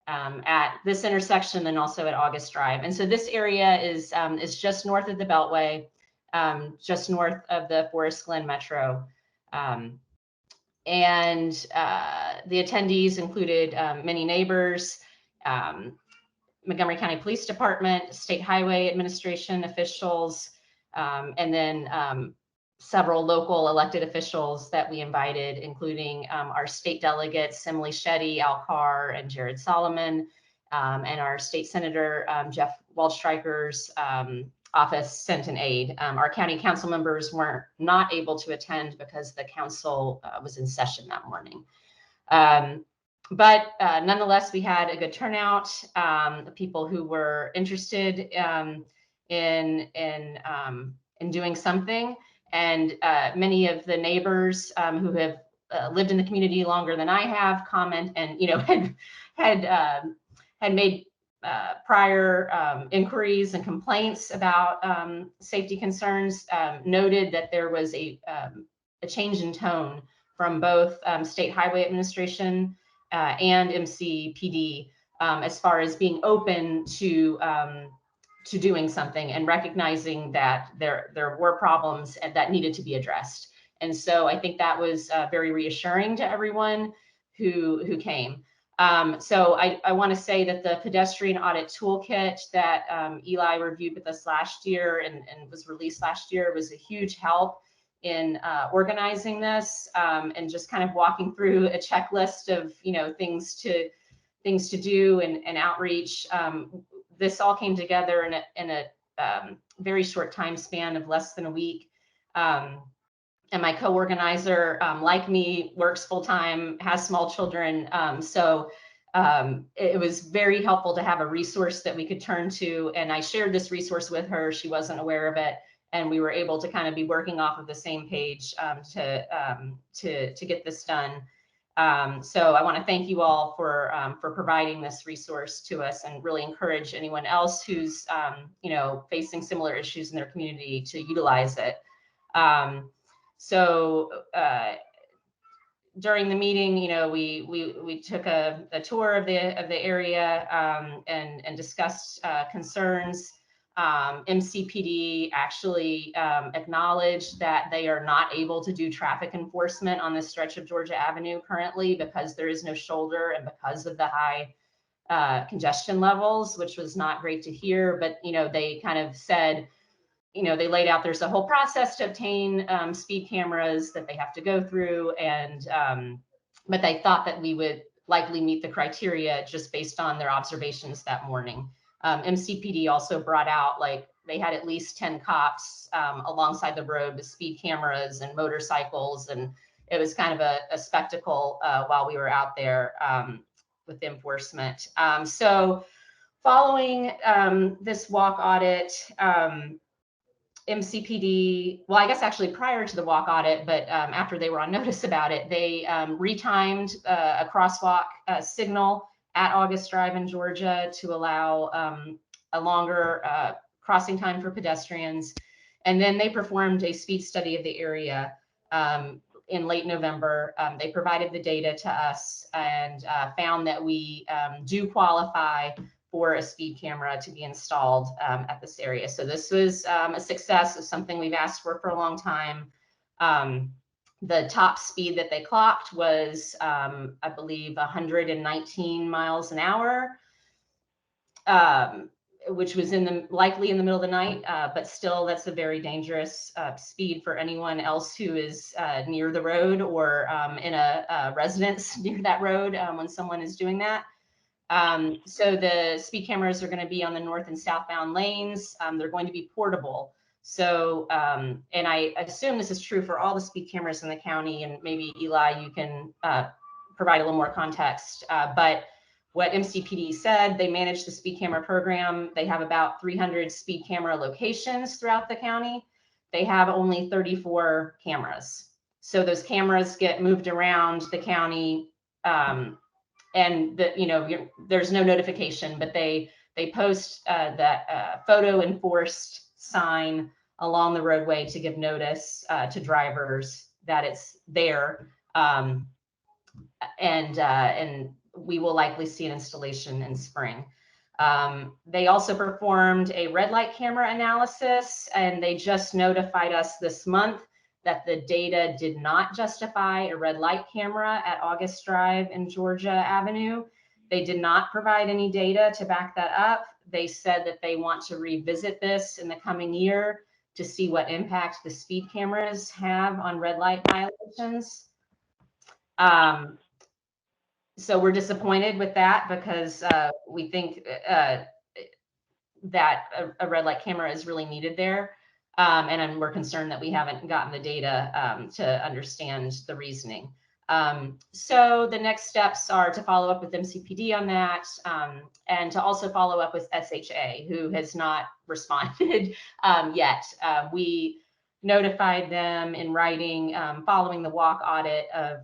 at this intersection and also at August Drive. And so this area is just north of the Beltway, just north of the Forest Glen Metro. And the attendees included many neighbors, Montgomery County Police Department, State Highway Administration officials, and then several local elected officials that we invited, including our state delegates, Emily Shetty, Al Carr, and Jared Solomon, and our state senator, Jeff Waldstreicher's office sent an aide. Our county council members were not able to attend because the council was in session that morning. But nonetheless, we had a good turnout. The people who were interested in doing something, and many of the neighbors who have lived in the community longer than I have comment, and had made prior inquiries and complaints about safety concerns, noted that there was a change in tone from both State Highway Administration and MCPD as far as being open to doing something and recognizing that there were problems that needed to be addressed. And so I think that was very reassuring to everyone who came. So I want to say that the Pedestrian Audit Toolkit that Eli reviewed with us last year and was released last year was a huge help in organizing this and just kind of walking through a checklist of things to do and outreach. This all came together in a very short time span of less than a week. And my co-organizer, like me, works full-time, has small children. So it was very helpful to have a resource that we could turn to. And I shared this resource with her. She wasn't aware of it. And we were able to kind of be working off of the same page to get this done. So I want to thank you all for providing this resource to us, and really encourage anyone else who's facing similar issues in their community to utilize it. So during the meeting, we took a tour of the area and discussed concerns. MCPD actually acknowledged that they are not able to do traffic enforcement on this stretch of Georgia Avenue currently because there is no shoulder and because of the high congestion levels, which was not great to hear. But they kind of said, they laid out there's a whole process to obtain speed cameras that they have to go through, and but they thought that we would likely meet the criteria just based on their observations that morning. MCPD also brought out, they had at least 10 cops alongside the road with speed cameras and motorcycles, and it was kind of a spectacle while we were out there with enforcement. So following this walk audit, MCPD, well, I guess actually prior to the walk audit, but after they were on notice about it, they retimed a crosswalk signal at August Drive in Georgia to allow a longer crossing time for pedestrians. And then they performed a speed study of the area in late November. They provided the data to us and found that we do qualify for a speed camera to be installed at this area. So this was a success. It's something we've asked for a long time. The top speed that they clocked was, I believe, 119 miles an hour, which was likely in the middle of the night, but still that's a very dangerous speed for anyone else who is near the road or in a residence near that road when someone is doing that. So the speed cameras are going to be on the north and southbound lanes. They're going to be portable. So, and I assume this is true for all the speed cameras in the county, and maybe Eli, you can provide a little more context. But what MCPD said, they manage the speed camera program. They have about 300 speed camera locations throughout the county. They have only 34 cameras. So those cameras get moved around the county, and there's no notification, but they post that photo enforced sign along the roadway to give notice to drivers that it's there. And we will likely see an installation in spring. They also performed a red light camera analysis, and they just notified us this month that the data did not justify a red light camera at August Drive and Georgia Avenue. They did not provide any data to back that up. They said that they want to revisit this in the coming year to see what impact the speed cameras have on red light violations. So we're disappointed with that because we think that a red light camera is really needed there. And we're concerned that we haven't gotten the data to understand the reasoning. So the next steps are to follow up with MCPD on that, and to also follow up with SHA, who has not responded yet. We notified them in writing following the walk audit of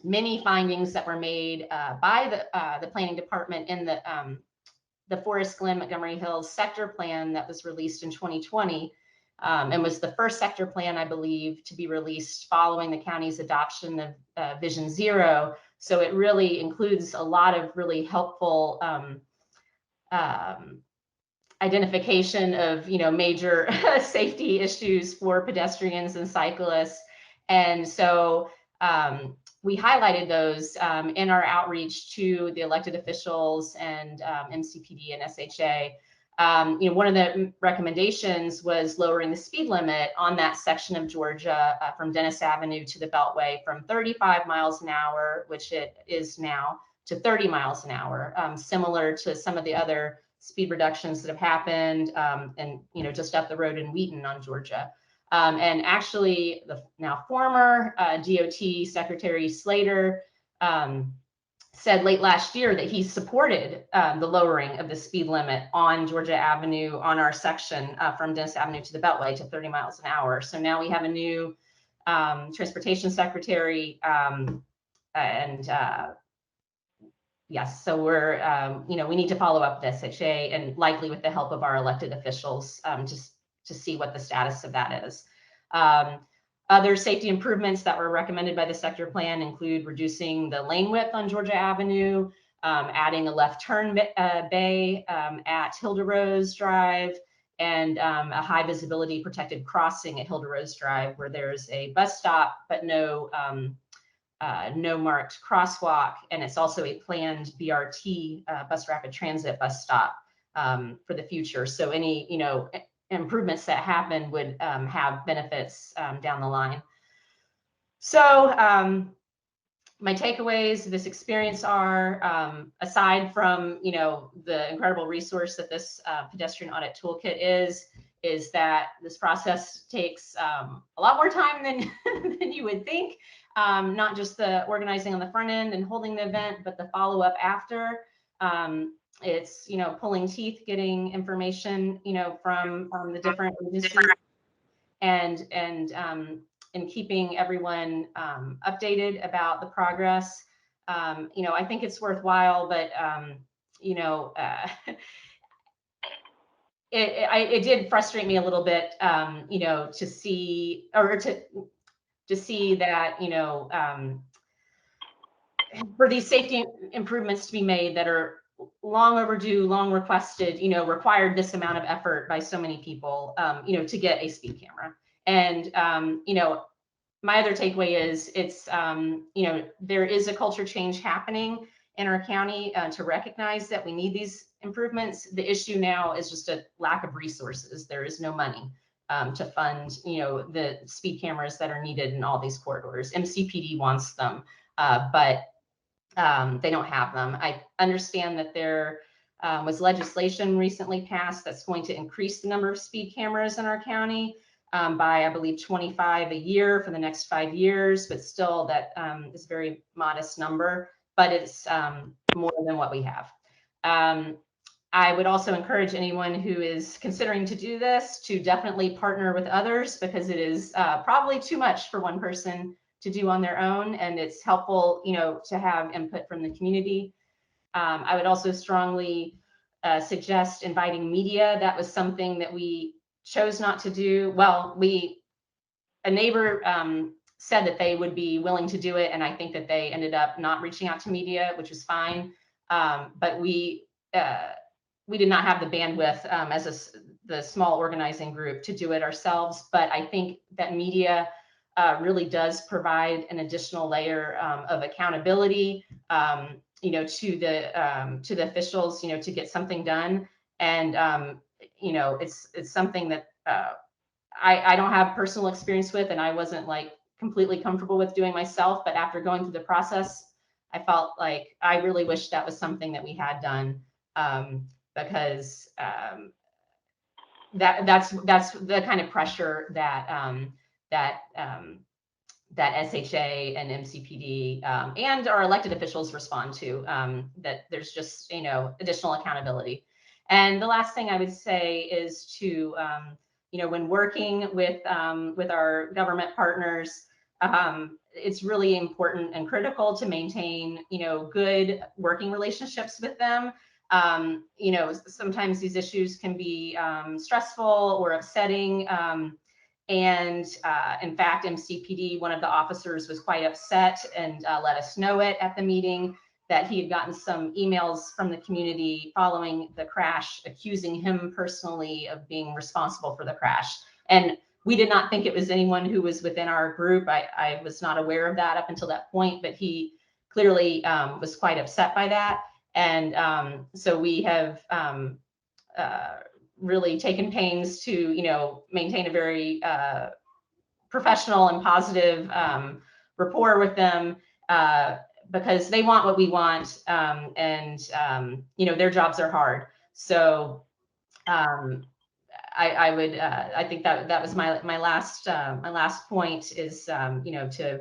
many findings that were made by the planning department in the Forest Glen Montgomery Hills sector plan that was released in 2020. And was the first sector plan, I believe, to be released following the county's adoption of Vision Zero. So it really includes a lot of really helpful identification of major safety issues for pedestrians and cyclists. And so we highlighted those in our outreach to the elected officials and MCPD and SHA. One of the recommendations was lowering the speed limit on that section of Georgia from Dennis Avenue to the Beltway from 35 miles an hour, which it is now, to 30 miles an hour, similar to some of the other speed reductions that have happened, and just up the road in Wheaton on Georgia. And actually, the now former DOT Secretary Slater said late last year that he supported the lowering of the speed limit on Georgia Avenue on our section from Dennis Avenue to the Beltway to 30 miles an hour. So now we have a new transportation secretary, and yes, so we're we need to follow up with SHA and likely with the help of our elected officials just to see what the status of that is. Other safety improvements that were recommended by the sector plan include reducing the lane width on Georgia Avenue, adding a left turn bay at Hilda Rose Drive, and a high visibility protected crossing at Hilda Rose Drive, where there's a bus stop but no marked crosswalk, and it's also a planned BRT bus rapid transit bus stop for the future. So any improvements that happen would have benefits down the line. So my takeaways of this experience are, aside from the incredible resource that this pedestrian audit toolkit is that this process takes a lot more time than you would think. Not just the organizing on the front end and holding the event, but the follow-up after. It's pulling teeth, getting information from the different agencies, and keeping everyone updated about the progress. I think it's worthwhile, but it did frustrate me a little bit, to see that for these safety improvements to be made that are long overdue, long requested, required this amount of effort by so many people, to get a speed camera. And, my other takeaway is it's, there is a culture change happening in our county to recognize that we need these improvements. The issue now is just a lack of resources. There is no money to fund, the speed cameras that are needed in all these corridors. MCPD wants them, but they don't have them. I understand that there was legislation recently passed that's going to increase the number of speed cameras in our county by, I believe, 25 a year for the next 5 years, but still that is a very modest number, but it's more than what we have. I would also encourage anyone who is considering to do this to definitely partner with others, because it is probably too much for one person to do on their own, and it's helpful, to have input from the community. I would also strongly suggest inviting media. That was something that we chose not to do. Well, a neighbor said that they would be willing to do it, and I think that they ended up not reaching out to media, which was fine. But we did not have the bandwidth as the small organizing group to do it ourselves. But I think that media really does provide an additional layer of accountability, you know, to the officials, you know, to get something done. And you know, it's something that I don't have personal experience with, and I wasn't like completely comfortable with doing myself. But after going through the process, I felt like I really wish that was something that we had done, because that's the kind of pressure that that SHA and MCPD and our elected officials respond to. That there's just, you know, additional accountability. And the last thing I would say is to you know, when working with our government partners, it's really important and critical to maintain, you know, good working relationships with them. You know, sometimes these issues can be stressful or upsetting. And in fact, MCPD, one of the officers was quite upset and let us know it at the meeting, that he had gotten some emails from the community following the crash, accusing him personally of being responsible for the crash. And we did not think it was anyone who was within our group. I was not aware of that up until that point, but he clearly was quite upset by that. And so we have really taken pains to, you know, maintain a very professional and positive rapport with them, because they want what we want, and you know, their jobs are hard. So I think that was my last point is, you know, to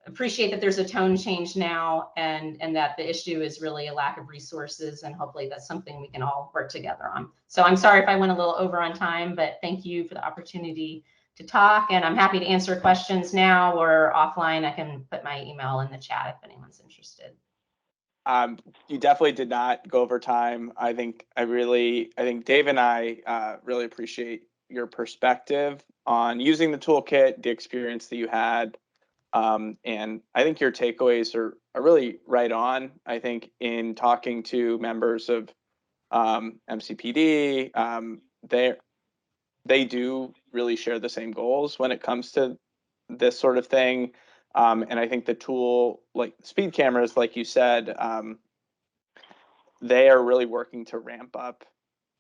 appreciate that there's a tone change now, and that the issue is really a lack of resources, and hopefully that's something we can all work together on. So I'm sorry if I went a little over on time, but thank you for the opportunity to talk, and I'm happy to answer questions now or offline. I can put my email in the chat if anyone's interested. You definitely did not go over time. I think Dave and I really appreciate your perspective on using the toolkit, the experience that you had. And I think your takeaways are really right on. I think in talking to members of MCPD, they do really share the same goals when it comes to this sort of thing. And I think the tool, like speed cameras, like you said, they are really working to ramp up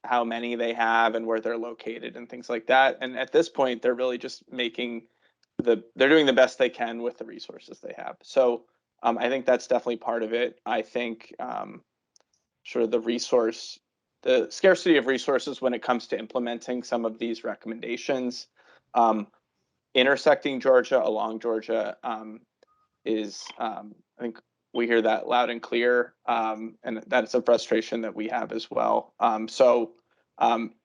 how many they have and where they're located and things like that. And at this point, they're really just they're doing the best they can with the resources they have. So I think that's definitely part of it. I think sort of the scarcity of resources when it comes to implementing some of these recommendations, intersecting Georgia along Georgia is, I think we hear that loud and clear, and that's a frustration that we have as well.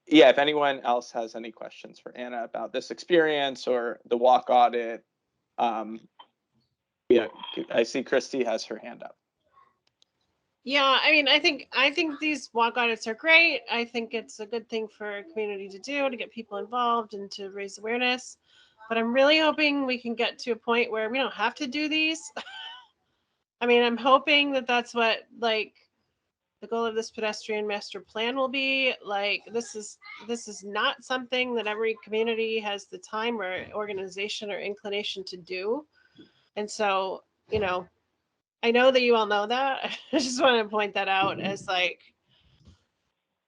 Yeah, if anyone else has any questions for Anna about this experience or the walk audit, yeah, I see Christy has her hand up. Yeah, I mean, I think these walk audits are great. I think it's a good thing for a community to do, to get people involved and to raise awareness. But I'm really hoping we can get to a point where we don't have to do these. I mean, I'm hoping that that's what, like, the goal of this pedestrian master plan will be. Like, this is not something that every community has the time or organization or inclination to do. And so, you know, I know that you all know that. I just want to point that out as, like,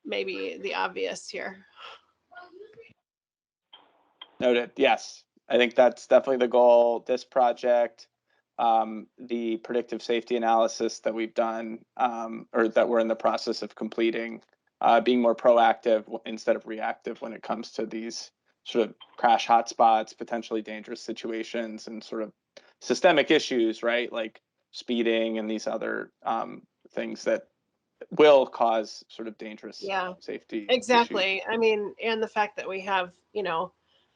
maybe the obvious here. Noted. Yes, I think that's definitely the goal. This project, the predictive safety analysis that we've done, or that we're in the process of completing, being more proactive instead of reactive when it comes to these sort of crash hotspots, potentially dangerous situations, and sort of systemic issues, right? Like speeding and these other things that will cause sort of dangerous safety exactly issues. I mean, and the fact that we have, you know,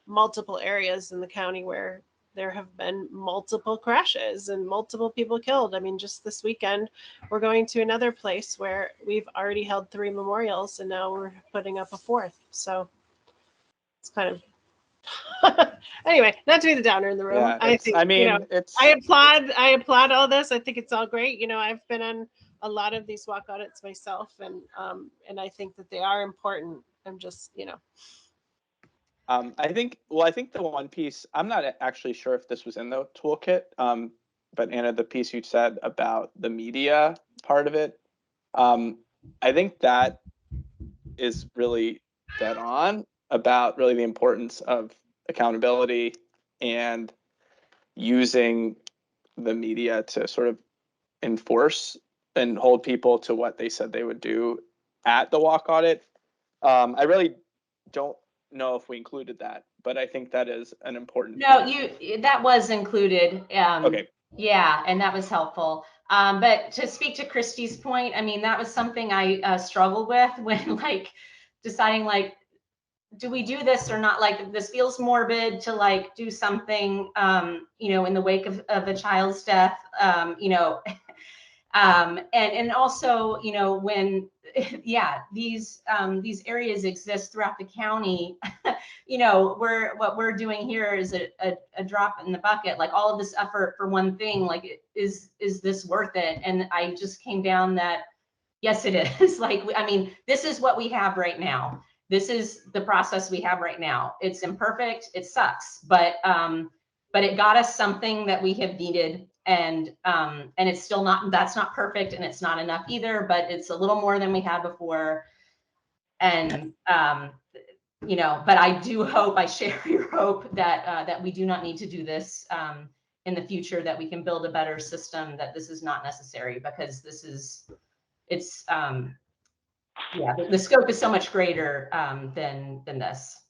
multiple areas in the county where there have been multiple crashes and multiple people killed. I mean, just this weekend we're going to another place where we've already held 3 memorials and now we're putting up a 4th. So it's kind of Anyway, not to be the downer in the room. Yeah, I think, I mean, I applaud all this. I think it's all great. I've been on a lot of these walk audits myself, and I think that they are important. I'm just, I think the one piece, I'm not actually sure if this was in the toolkit, but Anna, the piece you said about the media part of it, I think that is really dead on about really the importance of accountability and using the media to sort of enforce and hold people to what they said they would do at the walk audit. I really don't know if we included that, but I think that is an important. No, that was included. Okay. Yeah, and that was helpful. But to speak to Christy's point, I mean, that was something I struggled with when like deciding like, do we do this or not? Like, this feels morbid to like do something, in the wake of a child's death, and also, when, yeah, these areas exist throughout the county, what we're doing here is a drop in the bucket, like all of this effort for one thing, like, is this worth it? And I just came down that, yes, it is. Like, I mean, this is what we have right now. This is the process we have right now. It's imperfect. It sucks, but it got us something that we have needed, and it's still not, that's not perfect, and it's not enough either, but it's a little more than we had before. And but I do hope, I share your hope that we do not need to do this in the future, that we can build a better system, that this is not necessary, because it's yeah, the scope is so much greater than this,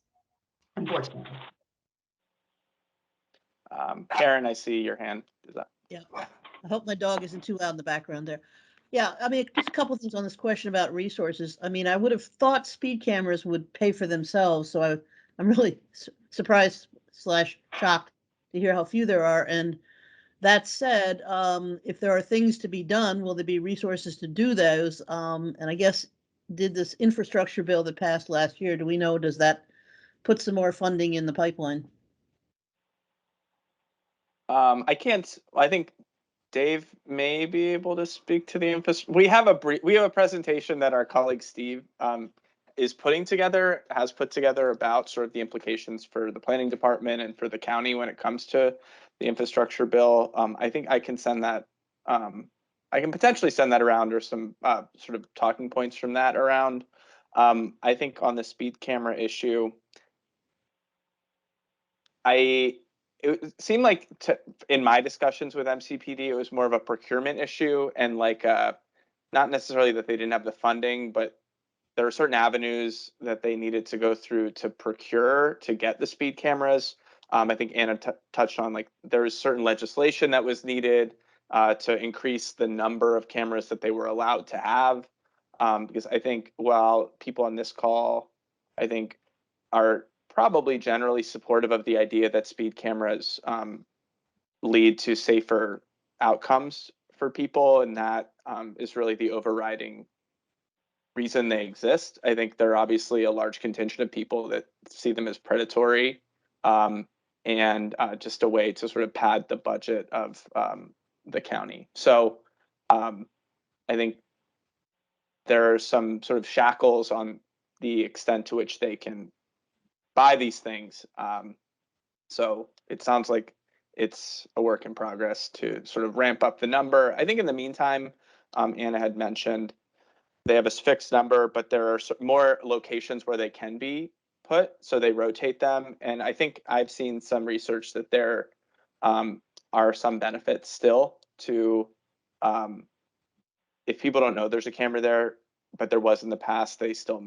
unfortunately. Karen, I see your hand is up. Yeah, I hope my dog isn't too loud in the background there. Yeah, I mean, just a couple of things on this question about resources. I mean, I would have thought speed cameras would pay for themselves, so I'm really surprised / shocked to hear how few there are. And that said, if there are things to be done, will there be resources to do those? And I guess, did this infrastructure bill that passed last year, do we know, does that put some more funding in the pipeline? I can't. I think Dave may be able to speak to the infrastructure. We have a presentation that our colleague Steve is putting together, has put together, about sort of the implications for the planning department and for the county when it comes to the infrastructure bill. I think I can send that. I can potentially send that around, or some sort of talking points from that around. I think on the speed camera issue, it seemed like in my discussions with MCPD, it was more of a procurement issue, and like not necessarily that they didn't have the funding, but there are certain avenues that they needed to go through to procure to get the speed cameras. I think Anna touched on, like, there was certain legislation that was needed to increase the number of cameras that they were allowed to have. Because I think, while people on this call, I think, are probably generally supportive of the idea that speed cameras lead to safer outcomes for people, and that is really the overriding reason they exist. I think there are obviously a large contingent of people that see them as predatory, and just a way to sort of pad the budget of the county. So I think there are some sort of shackles on the extent to which they can buy these things. So it sounds like it's a work in progress to sort of ramp up the number. I think in the meantime, Anna had mentioned they have a fixed number, but there are more locations where they can be put, so they rotate them. And I think I've seen some research that there are some benefits still to, if people don't know there's a camera there, but there was in the past, they still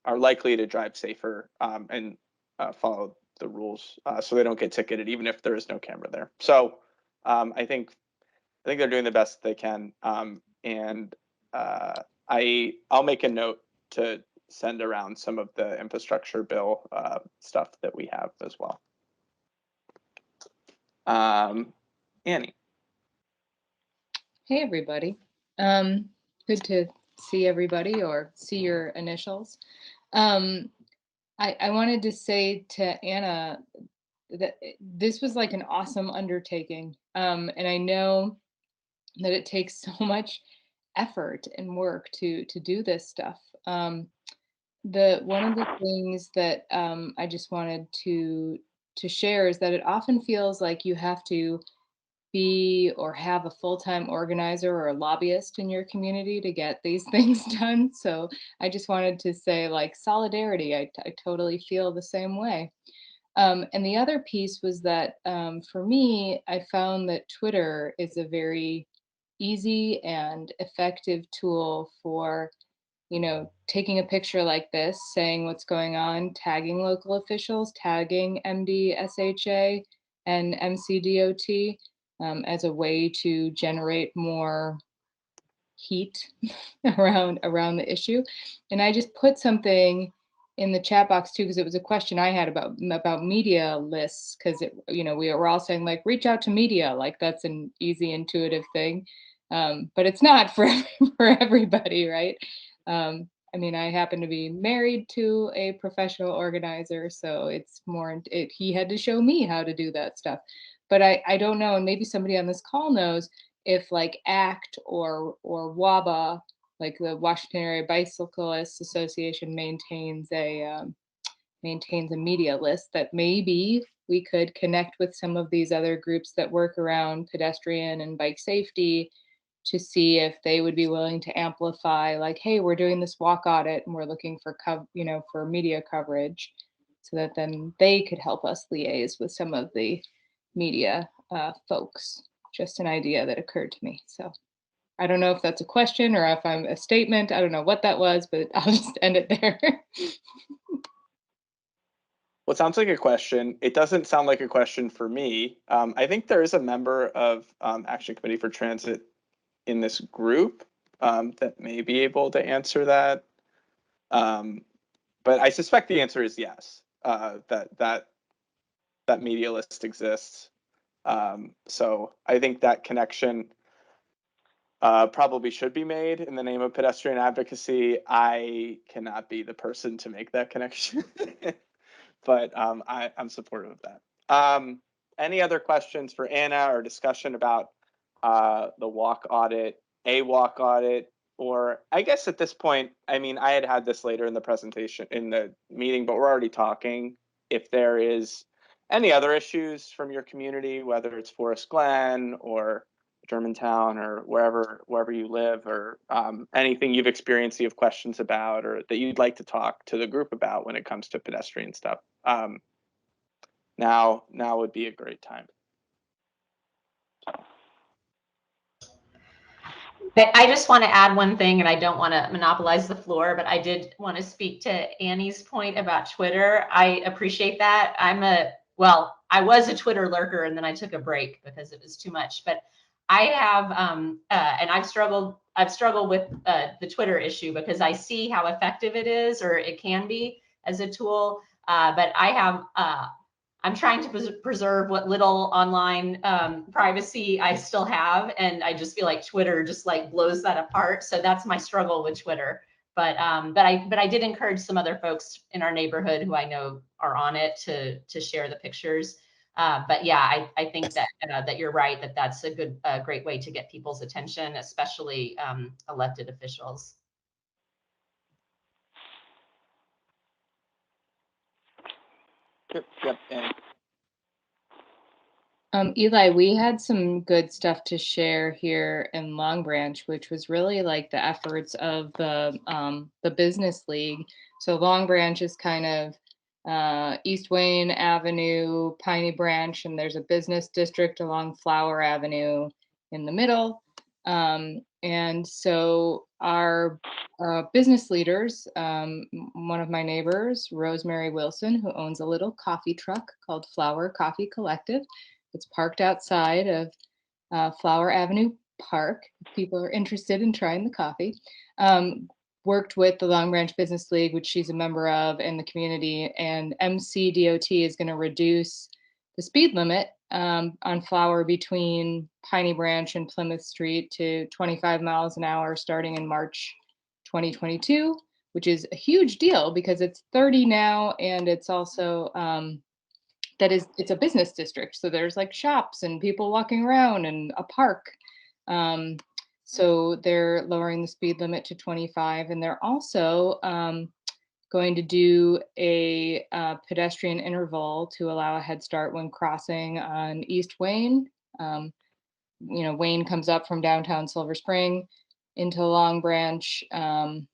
are likely to drive safer and follow the rules, so they don't get ticketed even if there is no camera there. So I think they're doing the best they can, and I'll make a note to send around some of the infrastructure bill stuff that we have as well. Annie. Hey, everybody. Good to see everybody, or see your initials. I wanted to say to Anna that this was like an awesome undertaking. And I know that it takes so much effort and work to do this stuff. The one of the things that I just wanted to share is that it often feels like you have to be or have a full-time organizer or a lobbyist in your community to get these things done. So I just wanted to say, like, solidarity. I totally feel the same way. And the other piece was that for me, I found that Twitter is a very easy and effective tool for, taking a picture like this, saying what's going on, tagging local officials, tagging MDSHA and MCDOT as a way to generate more heat around the issue. And I just put something in the chat box too, because it was a question I had about media lists, because we were all saying, like, reach out to media, like that's an easy, intuitive thing, but it's not for for everybody, right? I mean, I happen to be married to a professional organizer, so it's more he had to show me how to do that stuff. But I don't know, and maybe somebody on this call knows if like ACT or WABA, like the Washington Area Bicyclists Association, maintains a media list, that maybe we could connect with some of these other groups that work around pedestrian and bike safety to see if they would be willing to amplify, like, hey, we're doing this walk audit and we're looking for for media coverage, so that then they could help us liaise with some of the media folks. Just an idea that occurred to me. So I don't know if that's a question or if I'm a statement. I don't know what that was, but I'll just end it there. Well, it sounds like a question. It doesn't sound like a question for me. I think there is a member of Action Committee for Transit in this group that may be able to answer that. But I suspect the answer is yes, that media list exists. So I think that connection probably should be made in the name of pedestrian advocacy. I cannot be the person to make that connection, but I'm supportive of that. Any other questions for Anna or discussion about the walk audit, a walk audit, or I guess at this point, I mean, I had this later in the presentation, in the meeting, but we're already talking. If there is any other issues from your community, whether it's Forest Glen or Germantown or wherever you live, or anything you've experienced, you have questions about, or that you'd like to talk to the group about when it comes to pedestrian stuff, now would be a great time. I just want to add one thing, and I don't want to monopolize the floor, but I did want to speak to Annie's point about Twitter. I appreciate that. I was a Twitter lurker, and then I took a break because it was too much. But I have, and I've struggled with the Twitter issue because I see how effective it is, or it can be, as a tool. But I have, I'm trying to preserve what little online privacy I still have, and I just feel like Twitter just like blows that apart. So that's my struggle with Twitter. But I did encourage some other folks in our neighborhood who I know are on it to share the pictures. But yeah, I think that that you're right, that that's a great way to get people's attention, especially elected officials. Yep. Eli, we had some good stuff to share here in Long Branch, which was really like the efforts of the business league. So Long Branch is kind of East Wayne Avenue, Piney Branch, and there's a business district along Flower Avenue in the middle. And so our business leaders, one of my neighbors, Rosemary Wilson, who owns a little coffee truck called Flower Coffee Collective. It's parked outside of Flower Avenue Park. If people are interested in trying the coffee. Worked with the Long Branch Business League, which she's a member of, and the community. And MCDOT is going to reduce the speed limit on Flower between Piney Branch and Plymouth Street to 25 miles an hour starting in March 2022, which is a huge deal because it's 30 now, and it's also it's a business district. So there's like shops and people walking around and a park. So they're lowering the speed limit to 25, and they're also going to do a pedestrian interval to allow a head start when crossing on East Wayne. Wayne comes up from downtown Silver Spring into Long Branch, and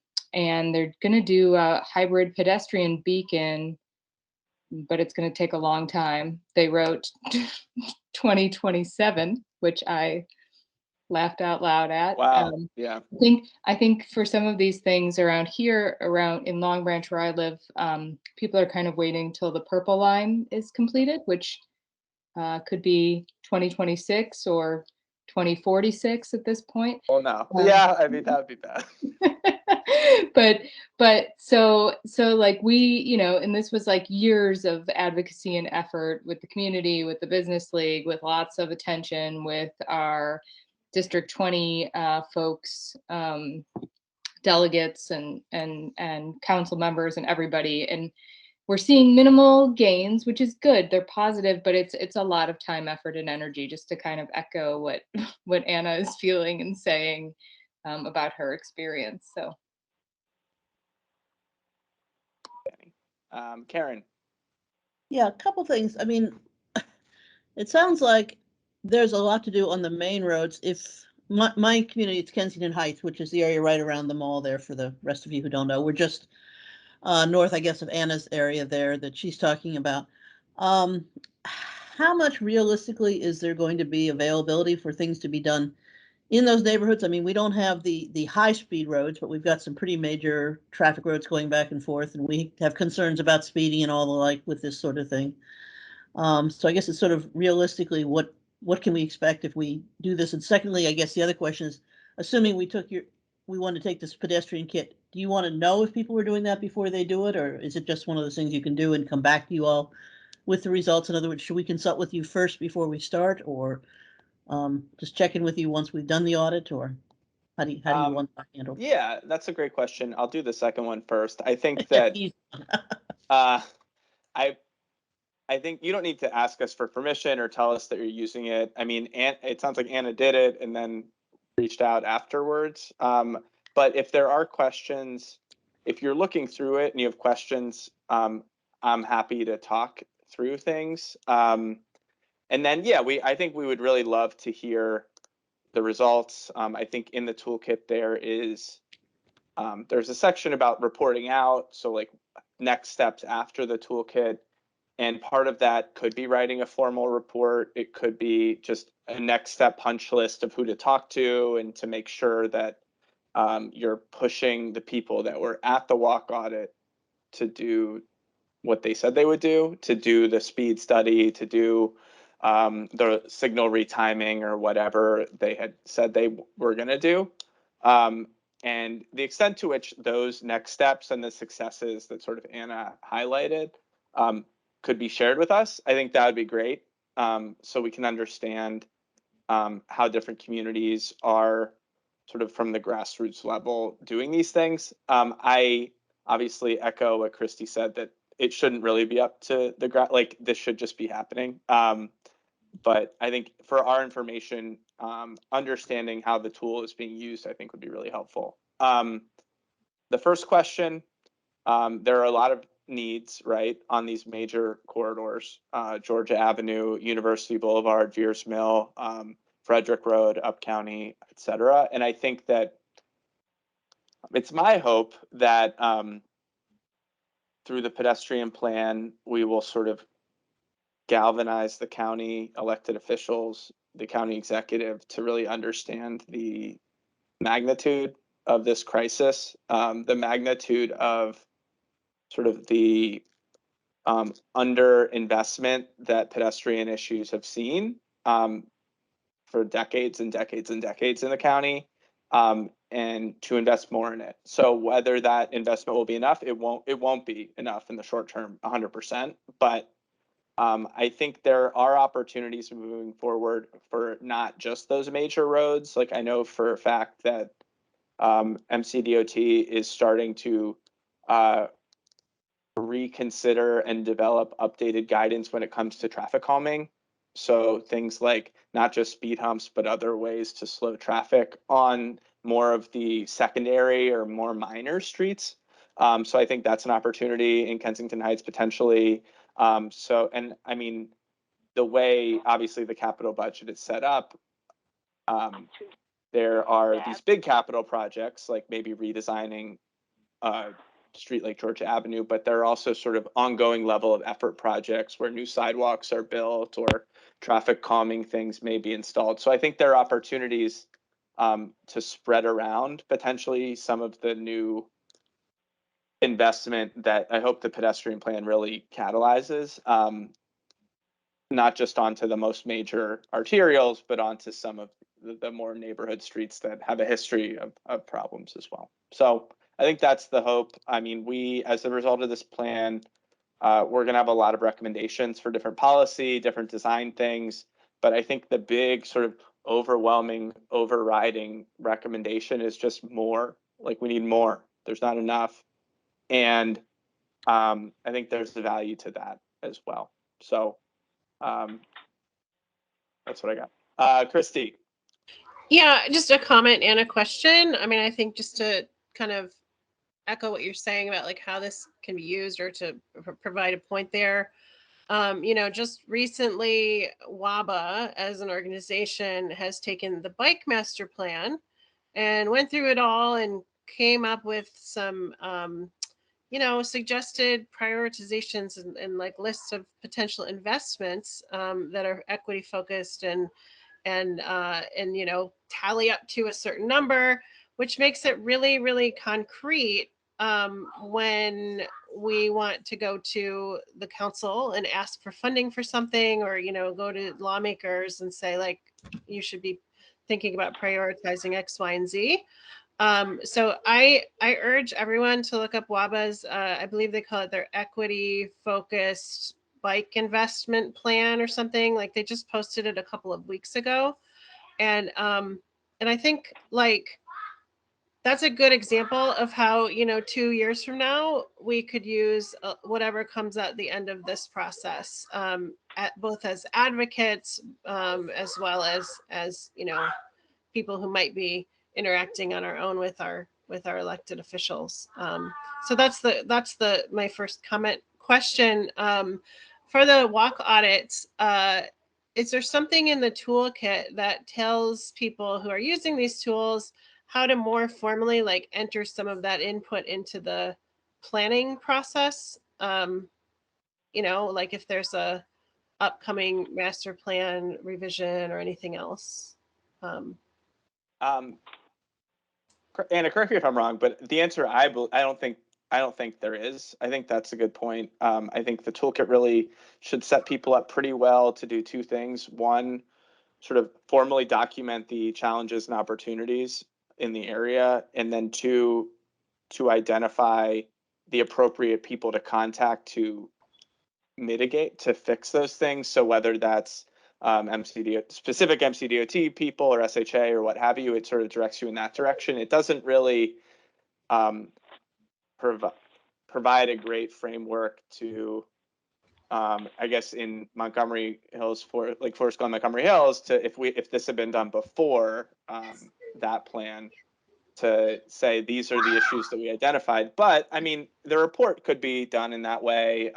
they're going to do a hybrid pedestrian beacon, but it's going to take a long time. They wrote 2027, which I laughed out loud at. Wow. Yeah. I think for some of these things around here, around in Long Branch where I live, people are kind of waiting till the purple line is completed, which could be 2026 or 2046 at this point. Oh no. Yeah, I mean, that would be bad. but so like we, and this was like years of advocacy and effort with the community, with the business league, with lots of attention, with our District 20 folks, delegates and council members and everybody. And we're seeing minimal gains, which is good. They're positive, but it's a lot of time, effort, and energy, just to kind of echo what Anna is feeling and saying about her experience. So, Karen. Yeah, a couple things. I mean, it sounds like there's a lot to do on the main roads. If my community, it's Kensington Heights, which is the area right around the mall there, for the rest of you who don't know. We're just north, I guess, of Anna's area there that she's talking about. How much realistically is there going to be availability for things to be done in those neighborhoods? I mean, we don't have the high-speed roads, but we've got some pretty major traffic roads going back and forth, and we have concerns about speeding and all the like with this sort of thing. So I guess it's sort of realistically, what can we expect if we do this? And secondly, I guess the other question is, assuming we want to take this pedestrian kit, do you want to know if people were doing that before they do it, or is it just one of those things you can do and come back to you all with the results? In other words, should we consult with you first before we start, or just check in with you once we've done the audit, or how do you want that handled? Yeah, that's a great question. I'll do the second one first. I think that I think you don't need to ask us for permission or tell us that you're using it. I mean, it sounds like Anna did it and then reached out afterwards. But if there are questions, if you're looking through it and you have questions, I'm happy to talk through things. And then, yeah, I think we would really love to hear the results. I think in the toolkit there's a section about reporting out. So like next steps after the toolkit. And part of that could be writing a formal report. It could be just a next step punch list of who to talk to and to make sure that you're pushing the people that were at the walk audit to do what they said they would do, to do the speed study, to do the signal retiming or whatever they had said they were going to do. And the extent to which those next steps and the successes that sort of Anna highlighted could be shared with us, I think that would be great. So we can understand how different communities are sort of from the grassroots level doing these things. I obviously echo what Christy said, that it shouldn't really be up to the like this should just be happening. But I think for our information, understanding how the tool is being used, I think would be really helpful. The first question, there are a lot of needs, right, on these major corridors, Georgia Avenue, University Boulevard, Veers Mill, Frederick Road, Up County, et cetera. And I think that it's my hope that through the pedestrian plan, we will sort of galvanize the county elected officials, the county executive, to really understand the magnitude of this crisis, the magnitude of sort of the underinvestment that pedestrian issues have seen for decades and decades and decades in the county, and to invest more in it. So whether that investment will be enough, it won't be enough in the short term, 100%. But I think there are opportunities moving forward for not just those major roads. Like I know for a fact that MCDOT is starting to reconsider and develop updated guidance when it comes to traffic calming. So things like not just speed humps, but other ways to slow traffic on more of the secondary or more minor streets. So I think that's an opportunity in Kensington Heights potentially. And I mean, the way obviously the capital budget is set up, there are these big capital projects like maybe redesigning street like Georgia Avenue, but there are also sort of ongoing level of effort projects where new sidewalks are built or traffic calming things may be installed. So I think there are opportunities to spread around potentially some of the new investment that I hope the pedestrian plan really catalyzes, not just onto the most major arterials, but onto some of the more neighborhood streets that have a history of problems as well. So I think that's the hope. I mean, we, as a result of this plan, we're going to have a lot of recommendations for different policy, different design things. But I think the big sort of overwhelming, overriding recommendation is just more. Like, we need more. There's not enough. And I think there's the value to that as well. So that's what I got. Christy. Yeah, just a comment and a question. I mean, I think just to kind of echo what you're saying about like how this can be used or to provide a point there. Just recently, WABA as an organization has taken the bike master plan and went through it all and came up with some, suggested prioritizations and like lists of potential investments that are equity focused and tally up to a certain number, which makes it really, really concrete when we want to go to the council and ask for funding for something, or go to lawmakers and say, like, you should be thinking about prioritizing X, Y, and Z. So I urge everyone to look up WABA's, I believe they call it their equity focused bike investment plan or something. Like, they just posted it a couple of weeks ago. And I think like that's a good example of how 2 years from now we could use whatever comes at the end of this process, both as advocates as well as people who might be interacting on our own with our elected officials. So that's my first comment. Question for the walk audits. Is there something in the toolkit that tells people who are using these tools how to more formally like enter some of that input into the planning process? Like if there's a upcoming master plan revision or anything else. Anna, correct me if I'm wrong, but the answer I don't think there is. I think that's a good point. I think the toolkit really should set people up pretty well to do two things. One, sort of formally document the challenges and opportunities in the area, and then two, to identify the appropriate people to contact to mitigate, to fix those things. So whether that's specific MCDOT people or SHA or what have you, it sort of directs you in that direction. It doesn't really provide a great framework to, I guess in Montgomery Hills, for like Forest Glen, Montgomery Hills, to if this had been done before that plan, to say these are the issues that we identified. But I mean, the report could be done in that way.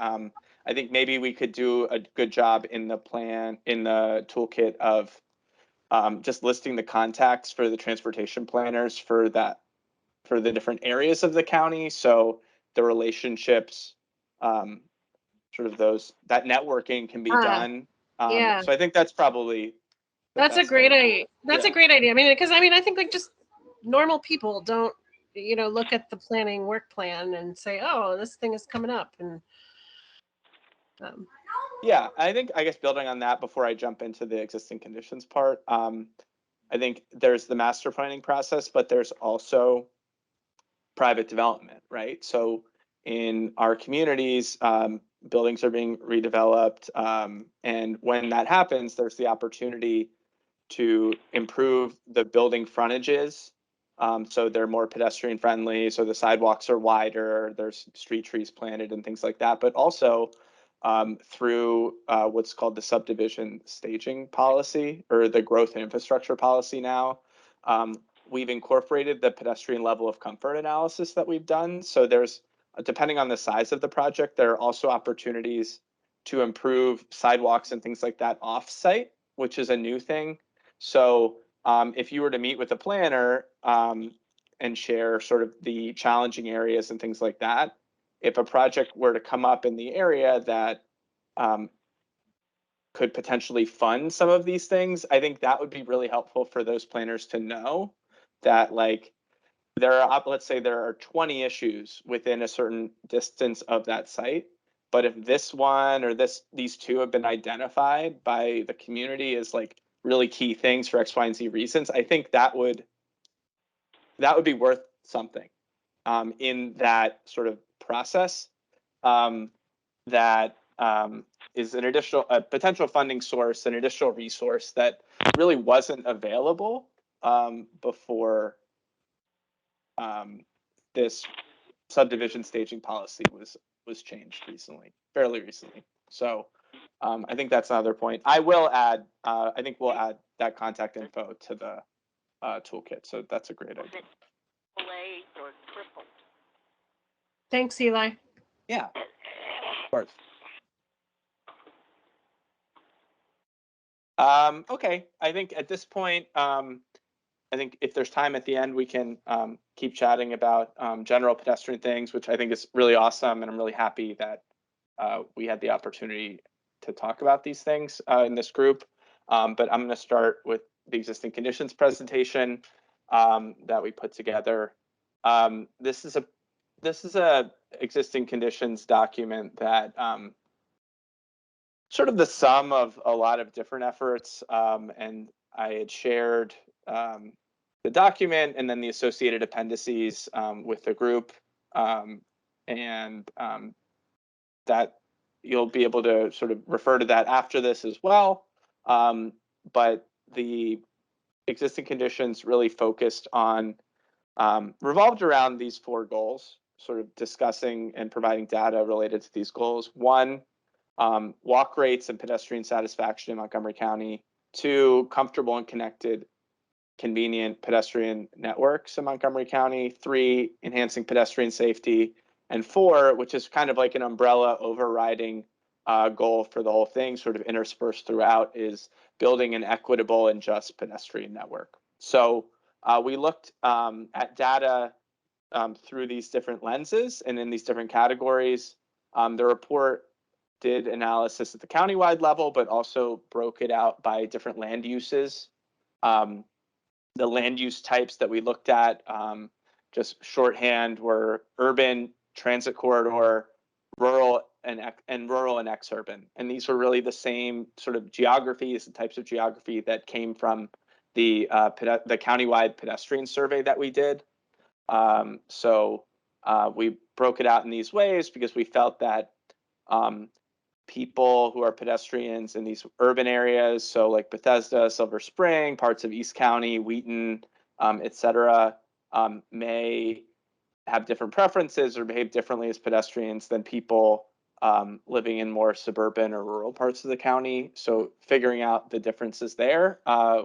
I think maybe we could do a good job in the plan, in the toolkit, of just listing the contacts for the transportation planners for the different areas of the county. So the relationships, sort of that networking can be done. Yeah. So I think that's probably that's a great idea. That's a great idea. I mean, because I think like just normal people don't look at the planning work plan and say, oh, this thing is coming up. And yeah, I guess building on that before I jump into the existing conditions part, I think there's the master planning process, but there's also private development, right? So in our communities, buildings are being redeveloped, and when that happens, there's the opportunity to improve the building frontages So they're more pedestrian friendly. So the sidewalks are wider, there's street trees planted and things like that, but also through what's called the subdivision staging policy, or the growth and infrastructure policy now. We've incorporated the pedestrian level of comfort analysis that we've done. So there's, depending on the size of the project, there are also opportunities to improve sidewalks and things like that off-site, which is a new thing. So if you were to meet with a planner and share sort of the challenging areas and things like that, if a project were to come up in the area that could potentially fund some of these things, I think that would be really helpful for those planners to know that, like, there are, let's say there are 20 issues within a certain distance of that site, but if this one or these two have been identified by the community as like really key things for X, Y, and Z reasons, I think that would be worth something in that sort of process. That is an additional potential funding source, an additional resource that really wasn't available before this subdivision staging policy was changed recently, fairly recently. So I think that's another point. I will add, I think we'll add that contact info to the toolkit. So that's a great idea. Thanks, Eli. Yeah, of course. Okay, I think at this point, I think if there's time at the end, we can keep chatting about general pedestrian things, which I think is really awesome. And I'm really happy that we had the opportunity to talk about these things in this group. But I'm going to start with the existing conditions presentation that we put together. This is a existing conditions document that sort of the sum of a lot of different efforts, and I had shared the document and then the associated appendices with the group, and that you'll be able to sort of refer to that after this as well. But the existing conditions really focused on, revolved around these 4 goals, sort of discussing and providing data related to these goals. 1, walk rates and pedestrian satisfaction in Montgomery County. 2, comfortable and connected, convenient pedestrian networks in Montgomery County. 3, enhancing pedestrian safety. And 4, which is kind of like an umbrella overriding goal for the whole thing, sort of interspersed throughout, is building an equitable and just pedestrian network. So we looked at data through these different lenses and in these different categories. The report did analysis at the countywide level, but also broke it out by different land uses. The land use types that we looked at, just shorthand, were urban, transit corridor, rural, and rural and exurban. And these were really the same sort of geographies and types of geography that came from the countywide pedestrian survey that we did. So we broke it out in these ways because we felt that people who are pedestrians in these urban areas, so like Bethesda, Silver Spring, parts of East County, Wheaton, et cetera, may have different preferences or behave differently as pedestrians than people living in more suburban or rural parts of the county. So figuring out the differences there,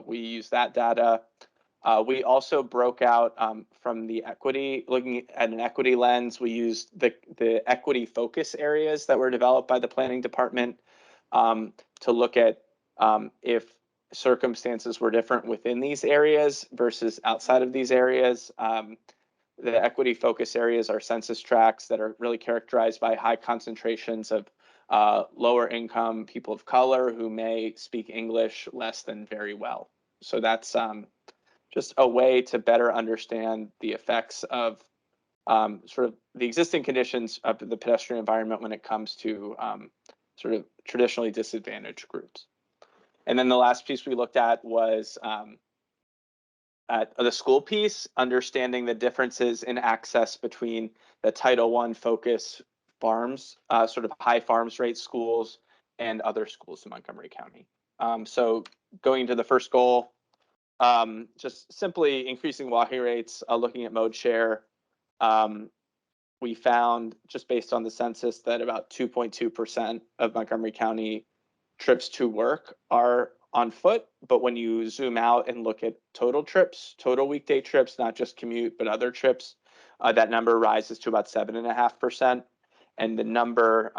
we use that data. We also broke out from the equity, looking at an equity lens. We used the equity focus areas that were developed by the planning department to look at if circumstances were different within these areas versus outside of these areas. The equity focus areas are census tracts that are really characterized by high concentrations of lower income people of color who may speak English less than very well. So that's just a way to better understand the effects of sort of the existing conditions of the pedestrian environment when it comes to sort of traditionally disadvantaged groups. And then the last piece we looked at was at the school piece, understanding the differences in access between the Title I focus farms, sort of high farms rate schools, and other schools in Montgomery County. So going to the first goal, just simply increasing walking rates, looking at mode share. We found, just based on the census, that about 2.2% of Montgomery County trips to work are on foot. But when you zoom out and look at total trips, total weekday trips, not just commute, but other trips, that number rises to about 7.5%. And the number,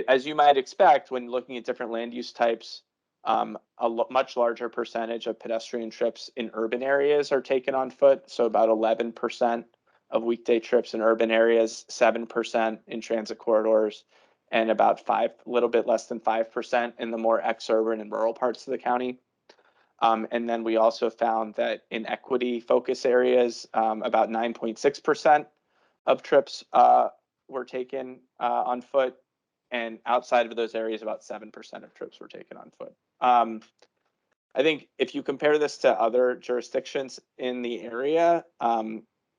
as you might expect, when looking at different land use types, much larger percentage of pedestrian trips in urban areas are taken on foot. So about 11% of weekday trips in urban areas, 7% in transit corridors, and about a little bit less than 5% in the more exurban and rural parts of the county. And then we also found that in equity focus areas, about 9.6% of trips were taken on foot. And outside of those areas, about 7% of trips were taken on foot. I think if you compare this to other jurisdictions in the area,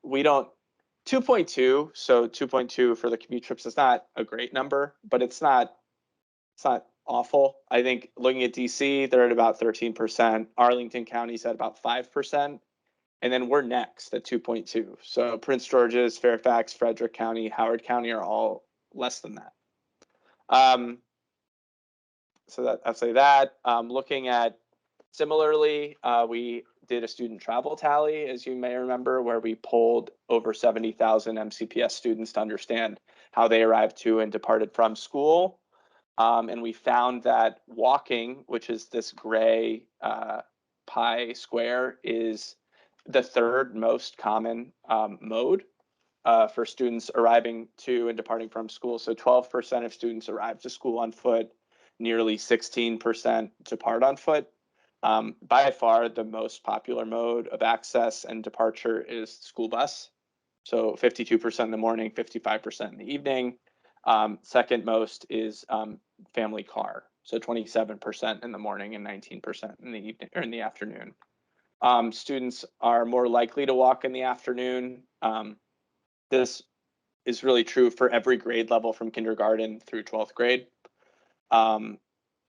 we don't, 2.2, so 2.2 for the commute trips is not a great number, but it's not awful. I think looking at DC, they're at about 13%. Arlington County's at about 5%. And then we're next at 2.2. So Prince George's, Fairfax, Frederick County, Howard County are all less than that. So I'll say that. Looking at, similarly, we did a student travel tally, as you may remember, where we polled over 70,000 MCPS students to understand how they arrived to and departed from school. And we found that walking, which is this gray pie square, is the third most common mode for students arriving to and departing from school. So 12% of students arrive to school on foot, nearly 16% depart on foot. By far, the most popular mode of access and departure is school bus. So 52% in the morning, 55% in the evening. Second most is family car. So 27% in the morning and 19% in the evening or in the afternoon. Students are more likely to walk in the afternoon. This is really true for every grade level from kindergarten through 12th grade.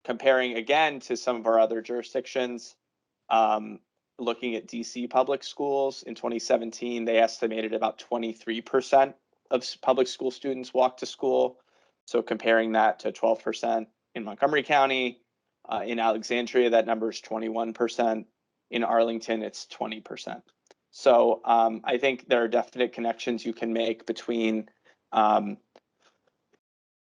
Comparing again to some of our other jurisdictions, looking at DC public schools in 2017, they estimated about 23% of public school students walk to school. So comparing that to 12% in Montgomery County, in Alexandria, that number is 21%. In Arlington, it's 20%. So I think there are definite connections you can make between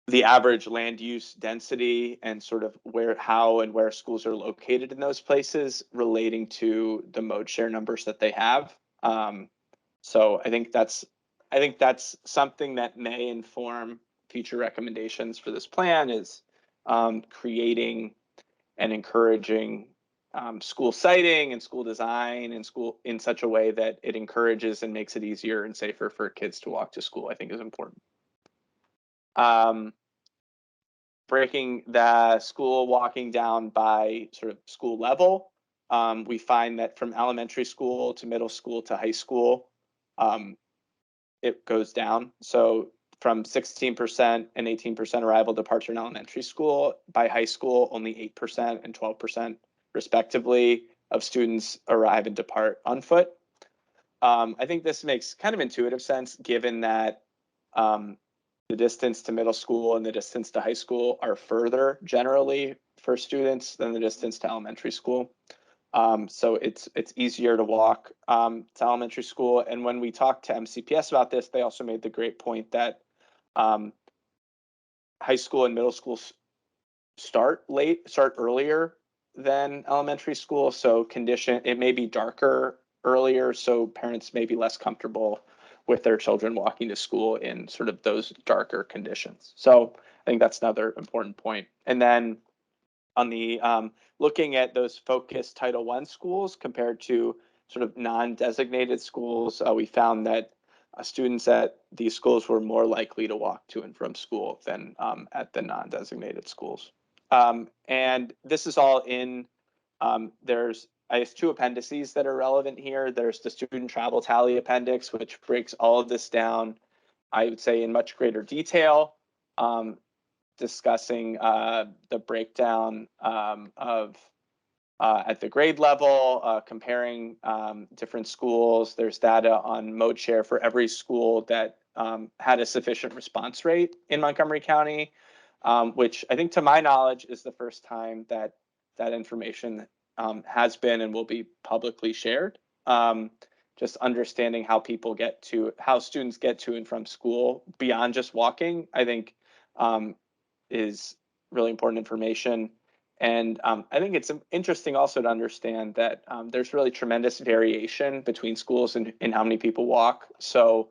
the average land use density and sort of how and where schools are located in those places relating to the mode share numbers that they have. So I think that's something that may inform future recommendations for this plan, is creating and encouraging school siting and school design and school in such a way that it encourages and makes it easier and safer for kids to walk to school, I think is important. Breaking the school walking down by sort of school level, we find that from elementary school to middle school to high school, it goes down. So from 16% and 18% arrival departure in elementary school, by high school, only 8% and 12% respectively of students arrive and depart on foot. I think this makes kind of intuitive sense, given that the distance to middle school and the distance to high school are further generally for students than the distance to elementary school. So it's easier to walk to elementary school. And when we talked to MCPS about this, they also made the great point that high school and middle school start earlier than elementary school. So it may be darker earlier, so parents may be less comfortable with their children walking to school in sort of those darker conditions. So I think that's another important point. And then on the looking at those focused Title I schools compared to sort of non-designated schools, we found that students at these schools were more likely to walk to and from school than at the non-designated schools. And this is all in, there's, I guess, two appendices that are relevant here. There's the student travel tally appendix, which breaks all of this down, I would say, in much greater detail, discussing the breakdown of at the grade level, comparing different schools. There's data on mode share for every school that had a sufficient response rate in Montgomery County, which I think, to my knowledge, is the first time that that information has been and will be publicly shared. Just understanding how students get to and from school beyond just walking, I think, is really important information. And I think it's interesting also to understand that there's really tremendous variation between schools in how many people walk. So